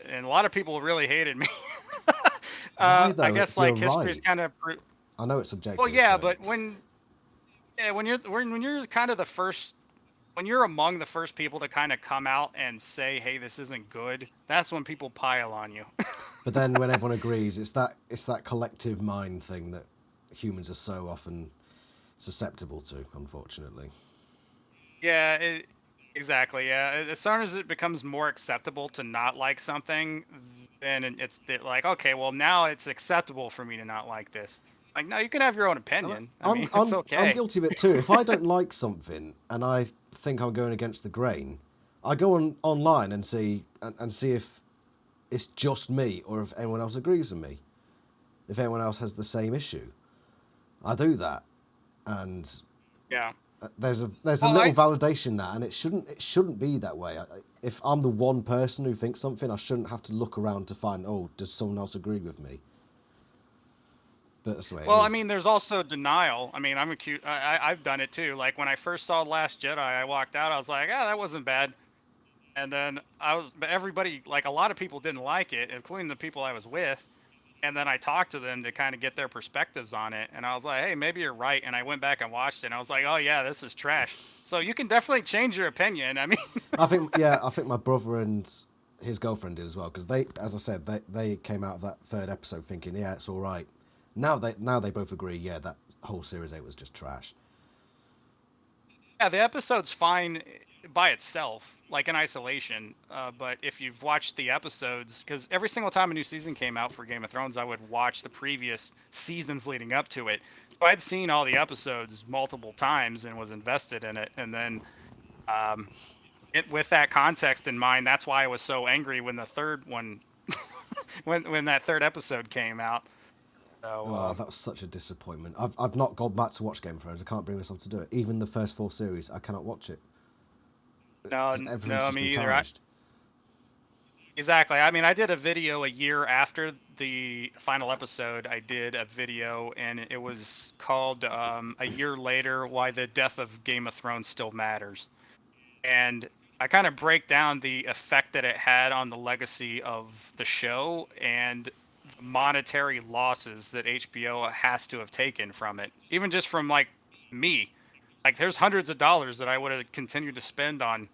and a lot of people really hated me. Why, though? I guess You're like history's right. kind of. I know it's subjective. Well, yeah, but when you're kind of the first. When you're among the first people to kind of come out and say, "Hey, this isn't good," that's when people pile on you. But then when everyone agrees, it's that collective mind thing that humans are so often susceptible to, unfortunately. Yeah, exactly. Yeah, as soon as it becomes more acceptable to not like something, then it's like, okay, well now it's acceptable for me to not like this. Like, no, you can have your own opinion. I mean, it's okay. I'm guilty of it too. If I don't like something and I think I'm going against the grain, I go online and see if it's just me or if anyone else agrees with me. If anyone else has the same issue, I do that, and Yeah. there's a little validation in that, and it shouldn't be that way. If I'm the one person who thinks something, I shouldn't have to look around to find, oh, does someone else agree with me? But that's the way it is. I mean, there's also denial. I mean, I've done it too. Like when I first saw Last Jedi, I walked out. I was like, that wasn't bad. And then but everybody, like a lot of people didn't like it, including the people I was with. And then I talked to them to kind of get their perspectives on it. And I was like, hey, maybe you're right. And I went back and watched it. And I was like, oh yeah, this is trash. So you can definitely change your opinion. I mean, I think my brother and his girlfriend did as well, because they, as I said, they came out of that 3rd episode thinking, yeah, it's all right. Now they both agree, yeah, that whole series 8 was just trash. yeah, the episode's fine. by itself, like in isolation. But if you've watched the episodes, because every single time a new season came out for Game of Thrones, I would watch the previous seasons leading up to it. So I'd seen all the episodes multiple times and was invested in it. And then, um, with that context in mind, that's why I was so angry when the third one, when that third episode came out. So, Oh, that was such a disappointment. I've not gone back to watch Game of Thrones. I can't bring myself to do it. Even the first 4 series, I cannot watch it. no, Because everything's no, just been me either. tarnished. Exactly. I mean, I did a video a year after the final episode. I did a video, and it was called "A Year Later: Why the Death of Game of Thrones Still Matters." And I kind of break down the effect that it had on the legacy of the show and the monetary losses that HBO has to have taken from it, even just from like me. Like, there's hundreds of dollars that I would have continued to spend on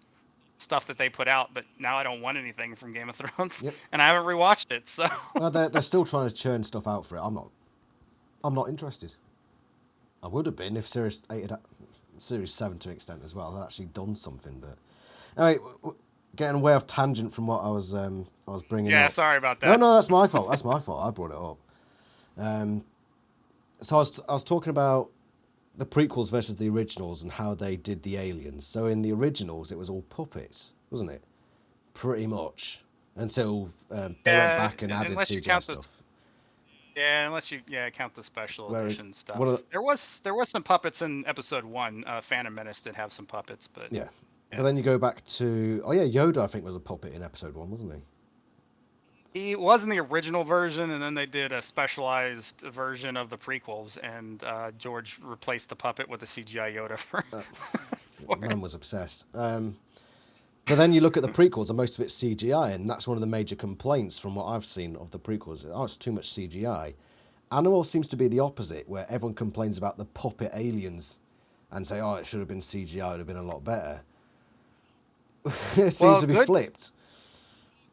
stuff that they put out, but now I don't want anything from Game of Thrones, Yep. and I haven't rewatched it. So Well, they're still trying to churn stuff out for it. I'm not interested. I would have been if Series 8 had, Series 7 to an extent as well, had actually done something. But anyway, getting away off tangent from what I was bringing yeah, up. sorry about that. No, that's my fault. That's my fault. I brought it up. So I was talking about the prequels versus the originals and how they did the aliens. So in the originals, it was all puppets, wasn't it? Pretty much until they went back and added unless you CGI count stuff. unless you count the special Whereas, edition stuff. what are the- There was some puppets in episode 1. Phantom Menace did have some puppets, but Yeah. But then you go back to Yoda. I think was a puppet in episode 1, wasn't he? he was in the original version, and then they did a specialized version of the prequels, and George replaced the puppet with a CGI Yoda for. Man was obsessed. But then you look at the prequels, and most of it's CGI, and that's one of the major complaints from what I've seen of the prequels. Oh, it's too much CGI. Animal seems to be the opposite, where everyone complains about the puppet aliens and say, "Oh, it should have been CGI; it would have been a lot better." It seems to be flipped.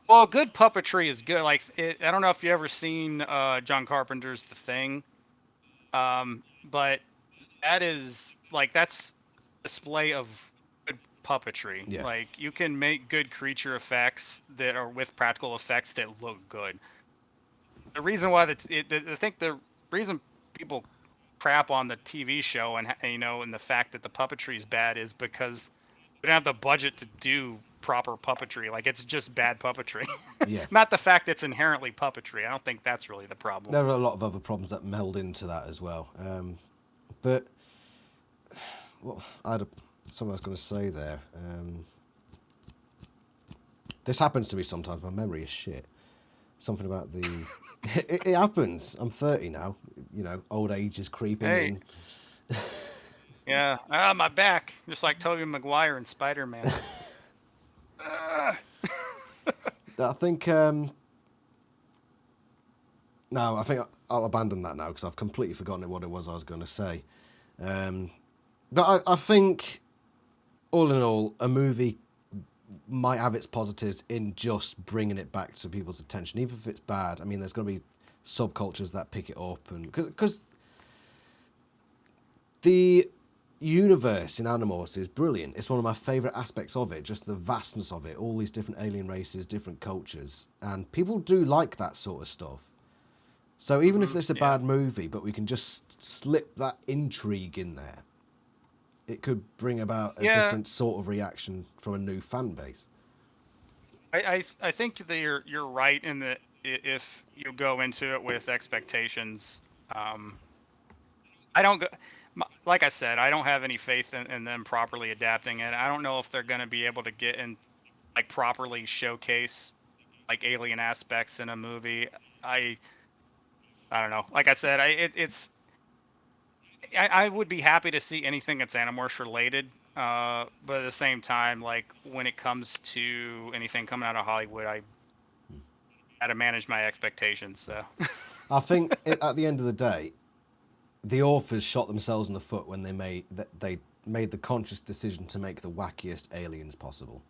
Well, good puppetry is good. Like, I don't know if you ever seen John Carpenter's The Thing, but that's display of good puppetry. Yeah. Like, you can make good creature effects that are with practical effects that look good. The reason why I think the reason people crap on the TV show and and the fact that the puppetry is bad is because we don't have the budget to do proper puppetry. Like, it's just bad puppetry. Yeah. Not the fact it's inherently puppetry. I don't think that's really the problem. There are a lot of other problems that meld into that as well. But well, something I was going to say there. This happens to me sometimes. My memory is shit. Something about the... it happens. I'm 30 now. You know, old age is creeping in. Yeah. My back. Just like Tobey Maguire in Spider-Man. I think... no, I think I'll abandon that now because I've completely forgotten what it was I was going to say. But I think, all in all, a movie might have its positives in just bringing it back to people's attention, even if it's bad. I mean, there's going to be subcultures that pick it up, and because the universe in Animorphs is brilliant. It's one of my favourite aspects of it, just the vastness of it, all these different alien races, different cultures, and people do like that sort of stuff. So even if it's a bad movie, but we can just slip that intrigue in there, it could bring about a different sort of reaction from a new fan base. I think that you're right in that if you go into it with expectations, I don't go. Like I said, I don't have any faith in them properly adapting it. I don't know if they're going to be able to get in, like, properly showcase like alien aspects in a movie. I don't know. Like I said, I would be happy to see anything that's Animorphs related, but at the same time, like, when it comes to anything coming out of Hollywood, I had to manage my expectations. So I think at the end of the day, the authors shot themselves in the foot when they made the conscious decision to make the wackiest aliens possible.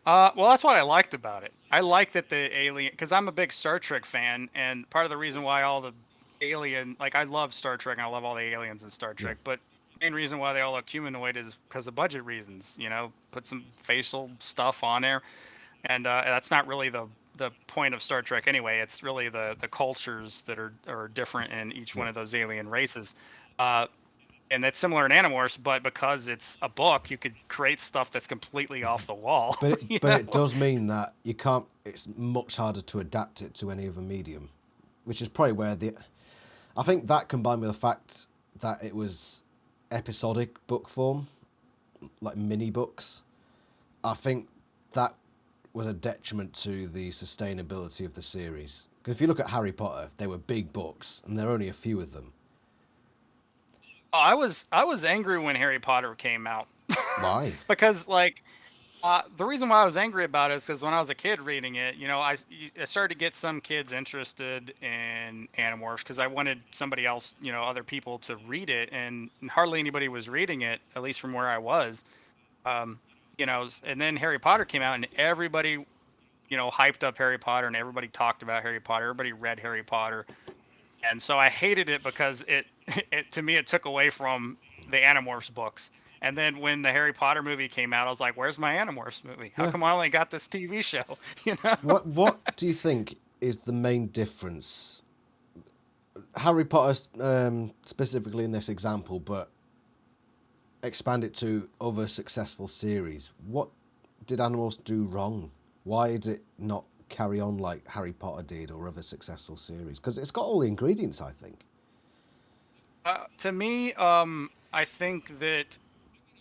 well, that's what I liked about it. I like that the alien, because I'm a big Star Trek fan, and part of the reason why all the alien, like, I love Star Trek and I love all the aliens in Star Trek, but main reason why they all look humanoid is because of budget reasons. You know, put some facial stuff on there, and that's not really the point of Star Trek anyway. It's really the cultures that are different in each Yeah. one of those alien races. Uh, and that's similar in Animorphs, but because it's a book, you could create stuff that's completely off the wall. But You but know? it does mean that you can't. It's much harder to adapt it to any other medium, which is probably where the. I think that combined with the fact that it was episodic book form, like mini books, I think that was a detriment to the sustainability of the series. Because if you look at Harry Potter, they were big books, and there are only a few of them. Oh, I was angry when Harry Potter came out Why? because like the reason why I was angry about it is because when I was a kid reading it, you know, I started to get some kids interested in Animorphs because I wanted somebody else, you know, other people to read it, and hardly anybody was reading it, at least from where I was. Um, you know, and then Harry Potter came out, and everybody, you know, hyped up Harry Potter, and everybody talked about Harry Potter. Everybody read Harry Potter, and so I hated it because it to me it took away from the Animorphs books. And then when the Harry Potter movie came out, I was like, "Where's my Animorphs movie? How Yeah. come I only got this TV show?" You know? What do you think is the main difference? Harry Potter, specifically in this example, but expand it to other successful series. What did Animals do wrong? Why did it not carry on like Harry Potter did or other successful series? Because it's got all the ingredients, I think. To me, I think that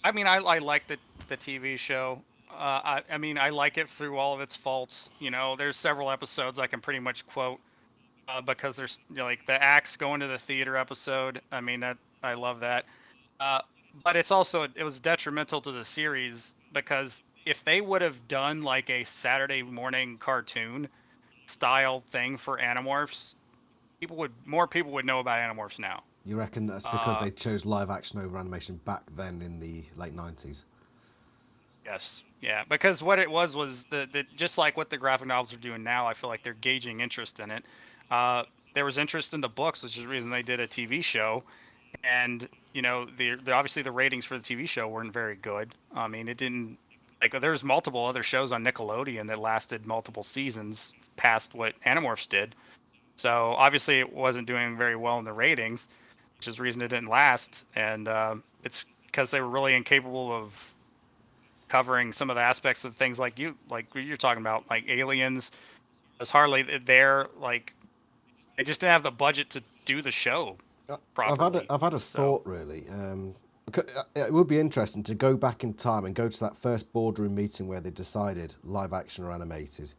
I mean I like the TV show. I mean I like it through all of its faults. You know, there's several episodes I can pretty much quote because there's you know, like the axe going to the theater episode. I mean that I love that. Uh, but it's also it was detrimental to the series because if they would have done like a Saturday morning cartoon style thing for Animorphs, more people would know about Animorphs now. You reckon that's because Uh, they chose live action over animation back then in the late 90s? yes, yeah, because what it was the just like what the graphic novels are doing now. I feel like they're gauging interest in it. Uh, there was interest in the books, which is the reason they did a TV show, and you know the obviously the ratings for the TV show weren't very good. I mean, it didn't like there's multiple other shows on Nickelodeon that lasted multiple seasons past what Animorphs did. So obviously it wasn't doing very well in the ratings, which is the reason it didn't last. And it's because they were really incapable of covering some of the aspects of things like you're talking about, like aliens. There's hardly there. Like they just didn't have the budget to do the show properly. I've had a So thought really. It would be interesting to go back in time and go to that first boardroom meeting where they decided live action or animated,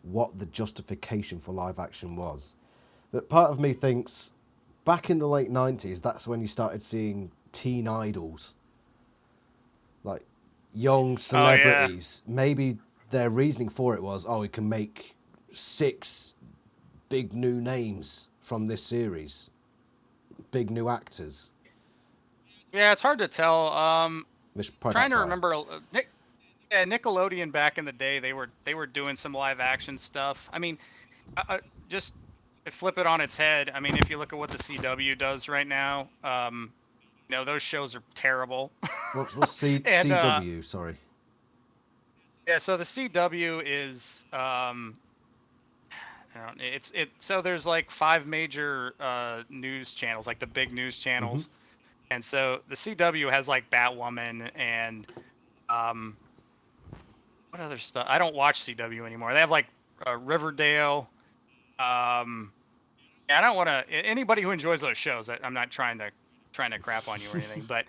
what the justification for live action was. But part of me thinks back in the late 90s, that's when you started seeing teen idols, like young oh yeah, celebrities. Maybe their reasoning for it was, oh, we can make 6 big new names from this series, big new actors, yeah, it's hard to tell. which probably Trying to backfired. remember. Yeah, Nickelodeon back in the day, they were doing some live action stuff. I mean, just to flip it on its head. I mean, if you look at what the CW does right now, you know those shows are terrible. What's And CW? Sorry. yeah, so the CW is I don't, it so there's like 5 major news channels, like the big news Hmm. channels, and so the CW has like Batwoman and um what other stuff? I don't watch CW anymore. They have like Riverdale. Um, yeah, I don't want to. Anybody who enjoys those shows, I'm not trying to crap on you or anything, but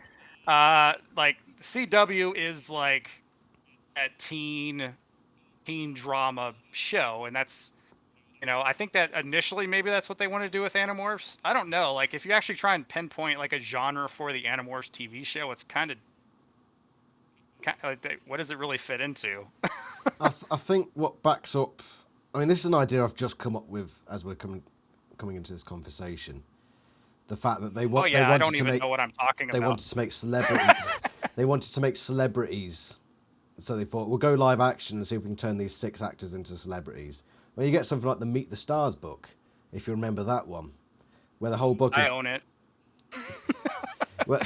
like CW is like a teen drama show, and that's you know I think that initially maybe that's what they want to do with Animorphs. I don't know. Like if you actually try and pinpoint like a genre for the Animorphs TV show, it's kind of like what does it really fit into? I think what backs up. I mean, this is an idea I've just come up with as we're coming into this conversation. The fact that Oh they yeah, I wanted don't to even make know what I'm talking they about. wanted to make celebrity they wanted to make celebrities. So they thought we'll go live action and see if we can turn these 6 actors into celebrities. Well, you get something like the Meet the Stars book, if you remember that one, where the whole book I is own it. Well,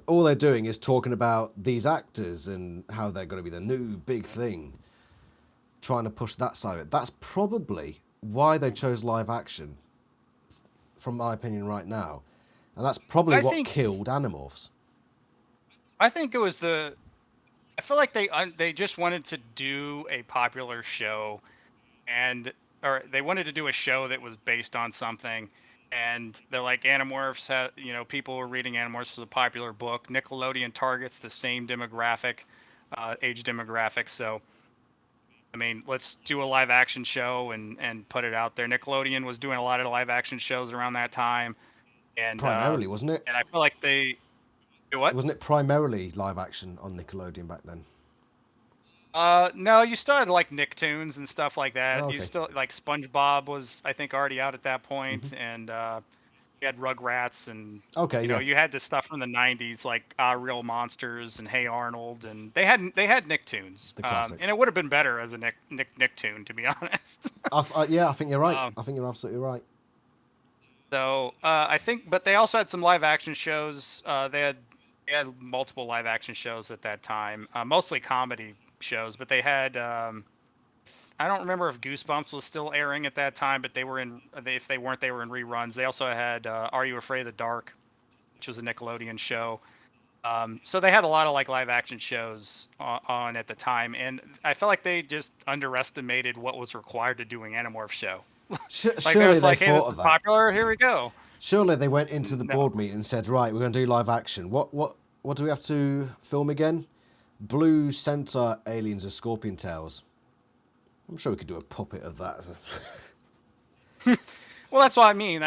all they're doing is talking about these actors and how they're going to be the new big thing, trying to push that side of it. That's probably why they chose live action, from my opinion, right now. And that's probably I what think killed Animorphs. I think it was the. I feel like they just wanted to do a popular show, and or they wanted to do a show that was based on something, and they're like Animorphs. People were reading Animorphs as a popular book. Nickelodeon targets the same demographic, age demographic. So I mean, let's do a live action show and put it out there. Nickelodeon was doing a lot of live action shows around that time, and Primarily, wasn't it? I feel like they do what? Wasn't it primarily live action on Nickelodeon back then? No, you still had like Nicktoons and stuff like Oh, that. You okay. still like SpongeBob was, I think, already out at that Hmm. point, and you had Rugrats, and Okay, yeah. you had this stuff from the '90s like Real Monsters and Hey Arnold, and they had Nicktoons, The and it classics. would have been better as a Nicktoon, to be honest. Yeah, I think you're right. um, I think you're absolutely right. so I think, but they also had some live action shows. They had multiple live action shows at that time, mostly comedy shows, but they had. I don't remember if Goosebumps was still airing at that time, but they were in. If they weren't, they were in reruns. They also had Are You Afraid of the Dark, which was a Nickelodeon show. So they had a lot of like live action shows on at the time, and I felt like they just underestimated what was required to do an Animorph show. Like they Surely was they like, "Hey, this thought is of that. popular. Here we go." Surely they went into the No. board meeting and said, "Right, we're going to do live action. What do we have to film again? Blue centaur aliens with scorpion tails. I'm sure we could do a puppet of that." Well, that's what I mean.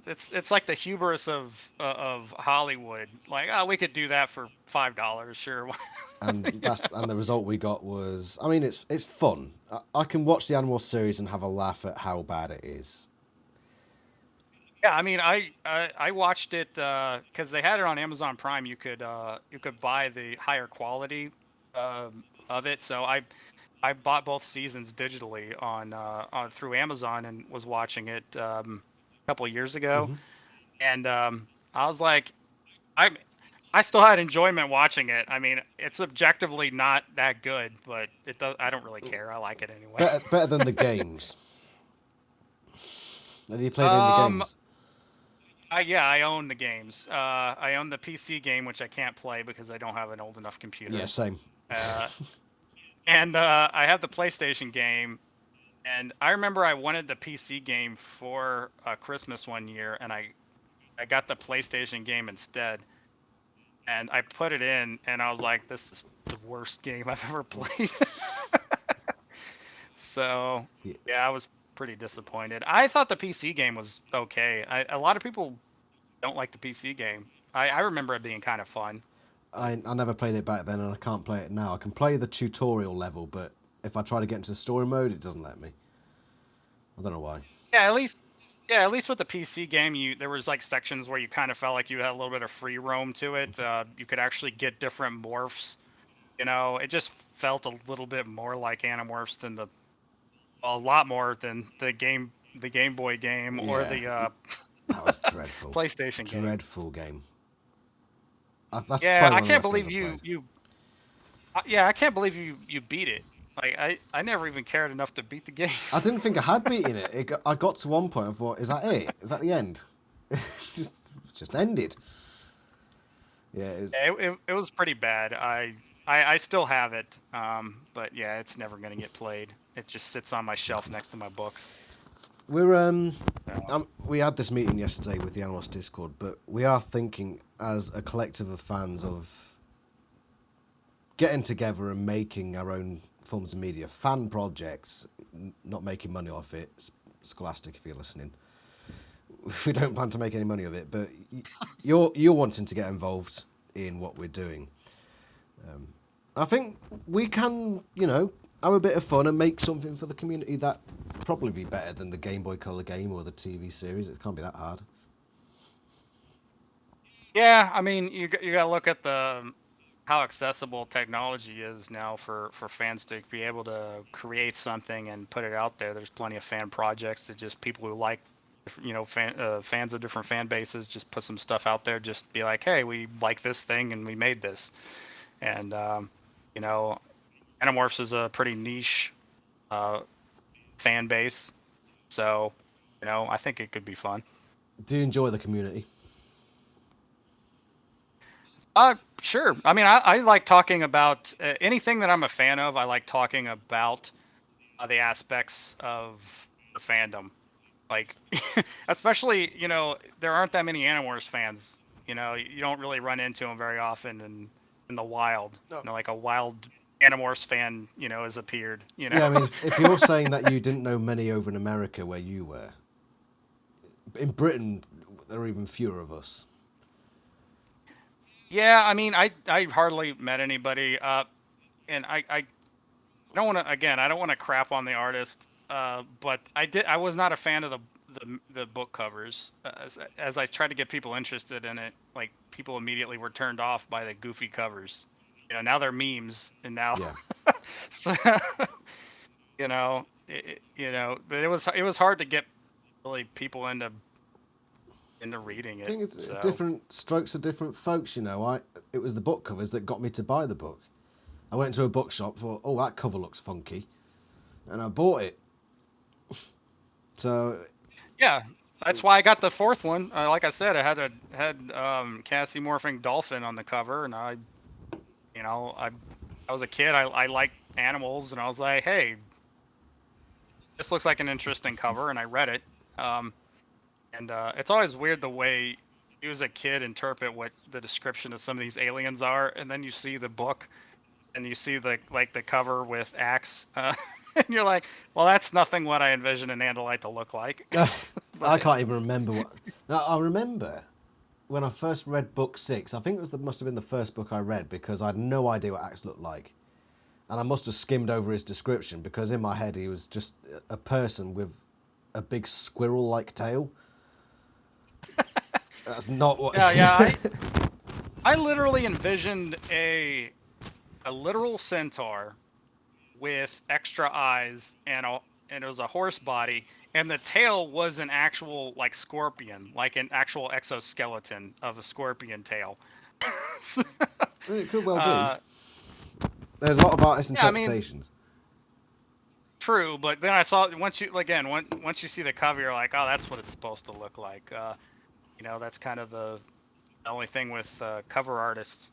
It's like the hubris of Hollywood. Like, oh, we could do that for $5, sure. And the result we got was, I mean, it's fun. I can watch the Animal series and have a laugh at how bad it is. Yeah, I mean, I watched it because they had it on Amazon Prime. You could buy the higher quality of it. So I bought both seasons digitally on through Amazon and was watching it a couple of years ago. Hmm. And I was like, I I still had enjoyment watching it. I mean, it's objectively not that good, but it does. I don't really care. I like it anyway. Better than the games. Have you played any of the um, games? yeah, I own the games. I own the PC game, which I can't play because I don't have an old enough Yeah, computer. same. Uh, and I have the PlayStation game. And I remember I wanted the PC game for Christmas one year, and I got the PlayStation game instead. And I put it in, and I was like, "This is the worst game I've ever played." So Yeah, yeah, I was pretty disappointed. I thought the PC game was okay. A lot of people don't like the PC game. I remember it being kind of fun. I never played it back then, and I can't play it now. I can play the tutorial level, but if I try to get into the story mode, it doesn't let me. I don't know why. Yeah, at least with the PC game, you there was like sections where you kind of felt like you had a little bit of free roam to it. You could actually get different morphs. It just felt a little bit more like Animorphs than a lot more than the Game Boy game or Yeah, the that was dreadful. PlayStation game. Dreadful game. That's Yeah, probably I one of the can't worst games believe I've played. yeah, I can't believe you beat it. Like I never even cared enough to beat the game. I didn't think I had beaten it. I got to one point and thought, is that it? Is that the end? It's just ended. Yeah, It was pretty bad. I still have it, but yeah, it's never gonna get played. It just sits on my shelf next to my books. we're So, we had this meeting yesterday with the Animals Discord, but we are thinking as a collective of fans of getting together and making our own forms of media, fan projects, not making money off it. Scholastic, if you're listening, we don't plan to make any money of it, but you're wanting to get involved in what we're doing. I think we can, have a bit of fun and make something for the community that probably be better than the Game Boy Color game or the TV series. It can't be that hard. yeah, I mean, you got to look at the how accessible technology is now for fans to be able to create something and put it out there. There's plenty of fan projects that just people who like fans of different fan bases. Just put some stuff out there. Just be like, hey, we like this thing and we made this. And you know, Animorphs is a pretty niche fan base, so I think it could be fun. Do you enjoy the community? Sure. I mean, I like talking about anything that I'm a fan of. I like talking about the aspects of the fandom. Like, especially, there aren't that many Animorphs fans. You don't really run into them very often in the wild. No. Like a wild Animorphs fan, has appeared. Yeah, I mean, if you're saying that you didn't know many over in America where you were, in Britain, there are even fewer of us. Yeah, I mean, I hardly met anybody. And I don't want to, again, I don't want to crap on the artist. But I was not a fan of the book covers. As I tried to get people interested in it, like people immediately were turned off by the goofy covers. Now they're memes, and now, Yeah. so, but it was hard to get really people into reading it. I think it's so. different strokes for different folks. It was the book covers that got me to buy the book. I went to a bookshop, thought, oh, that cover looks funky, and I bought it. So. Yeah, that's why I got the fourth one. Like I said, I had Cassie morphing dolphin on the cover, and I was a kid. I liked animals, and I was like, hey, this looks like an interesting cover, and I read it. And it's always weird the way you as a kid interpret what the description of some of these aliens are, and then you see the book, and you see the cover with axe, and you're like, well, that's nothing what I envision an Andalite to look like. I can't even remember what. Now, I remember when I first read book 6. I think must have been the first book I read because I had no idea what Axe looked like, and I must have skimmed over his description because in my head he was just a person with a big squirrel-like tail. That's not what. Yeah. I literally envisioned a literal centaur with extra eyes, and it was a horse body, and the tail was an actual scorpion, like an actual exoskeleton of a scorpion tail. It could well be. There's a lot of artist interpretations. True, but then I saw once you see the cover, you're like, oh, that's what it's supposed to look like. That's kind of the only thing with cover artists.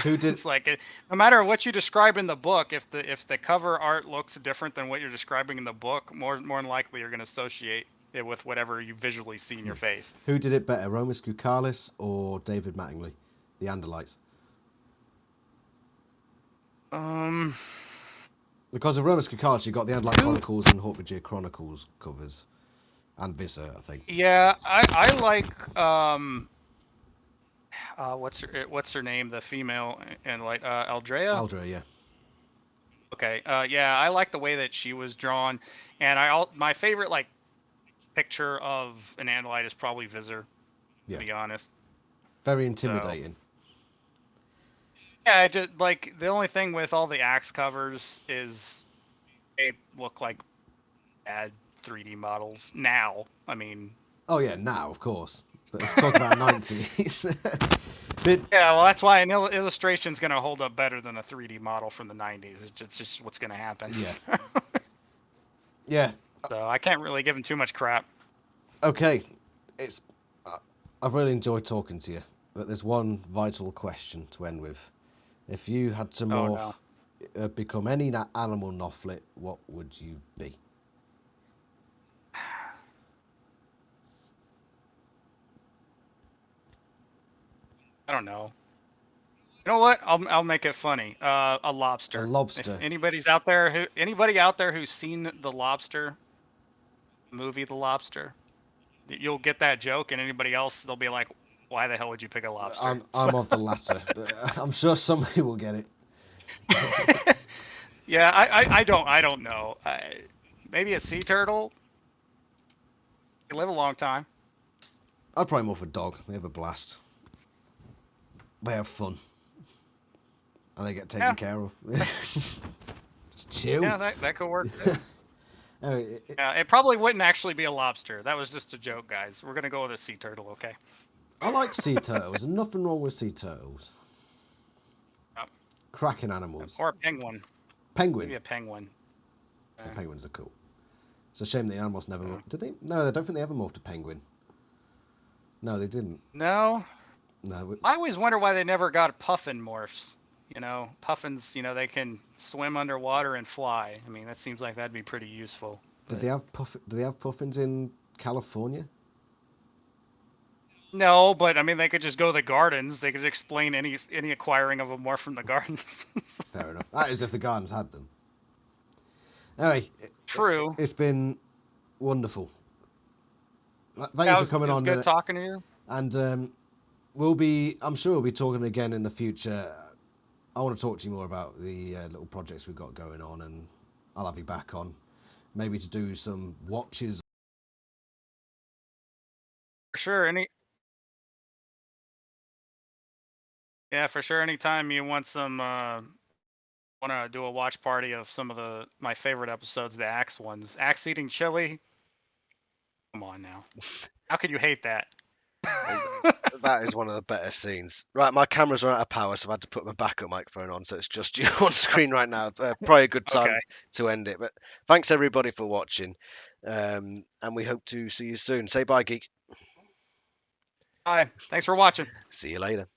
Who did? It's like no matter what you describe in the book, if the cover art looks different than what you're describing in the book, more than likely you're going to associate it with whatever you visually see in your face. Who did it better, Romus Kukalis or David Mattingly, the Andalites? Because of Romus Kukalis, you got the Andalite Chronicles and Hortbridge Chronicles covers, and Visser, I think. Yeah, I like what's her name? The female and Aldrea. Aldrea, yeah. Okay. Yeah, I like the way that she was drawn, and my favorite picture of an Andalite is probably Visser. To be honest. Very intimidating. Yeah, just the only thing with all the Axe covers is they look like bad 3D models now. I mean. Oh yeah, now of course. But if you talk about 90s. Yeah, well, that's why an illustration's going to hold up better than a 3D model from the 90s. It's just what's going to happen. Yeah. Yeah. So I can't really give him too much crap. Okay. I've really enjoyed talking to you, but there's one vital question to end with. If you had to morph, become any animal novelet, what would you be? I don't know. You know what? I'll make it funny. A lobster. A lobster. If anybody out there who's seen The Lobster, movie The Lobster, you'll get that joke, and anybody else, they'll be like, "Why the hell would you pick a lobster?" I'm of the latter. I'm sure somebody will get it. Yeah, I don't know. Maybe a sea turtle. They live a long time. I'd probably morph a dog. They have a blast. They have fun. And they get taken care of. Just chill. Yeah, that could work too. Anyway, Yeah, it probably wouldn't actually be a lobster. That was just a joke, guys. We're gonna go with a sea turtle, okay? I like sea turtles, and nothing wrong with sea turtles. Yep. Cracking animals. Or a penguin. Penguin. Maybe a penguin. Yeah, penguins are cool. It's a shame the Animorphs never morphed. Did they? No, I don't think they ever morphed a penguin. No, they didn't. No, No. I always wonder why they never got puffin morphs. Puffins, they can swim underwater and fly. I mean, that seems like that'd be pretty useful. Did they have Do they have puffins in California? No, but I mean, they could just go to the gardens. They could explain any acquiring of a morph from the gardens. Fair enough. That is if the gardens had them. Anyway, True. It's been wonderful. Thank Yeah, you for coming it was on. good talking to you. And I'm sure we'll be talking again in the future. I want to talk to you more about the little projects we've got going on, and I'll have you back on, maybe to do some watches. For sure. Yeah, for sure. Anytime you want to do a watch party of some of my favorite episodes, the axe ones. Axe eating chili. Come on now. How could you hate that? That is one of the better scenes. Right, my camera's run out of power, so I've had to put my backup microphone on, so it's just you on screen right now. Probably a good time Okay. to end it. But thanks everybody for watching, and we hope to see you soon. Say bye, geek. Bye. Thanks for watching. See you later.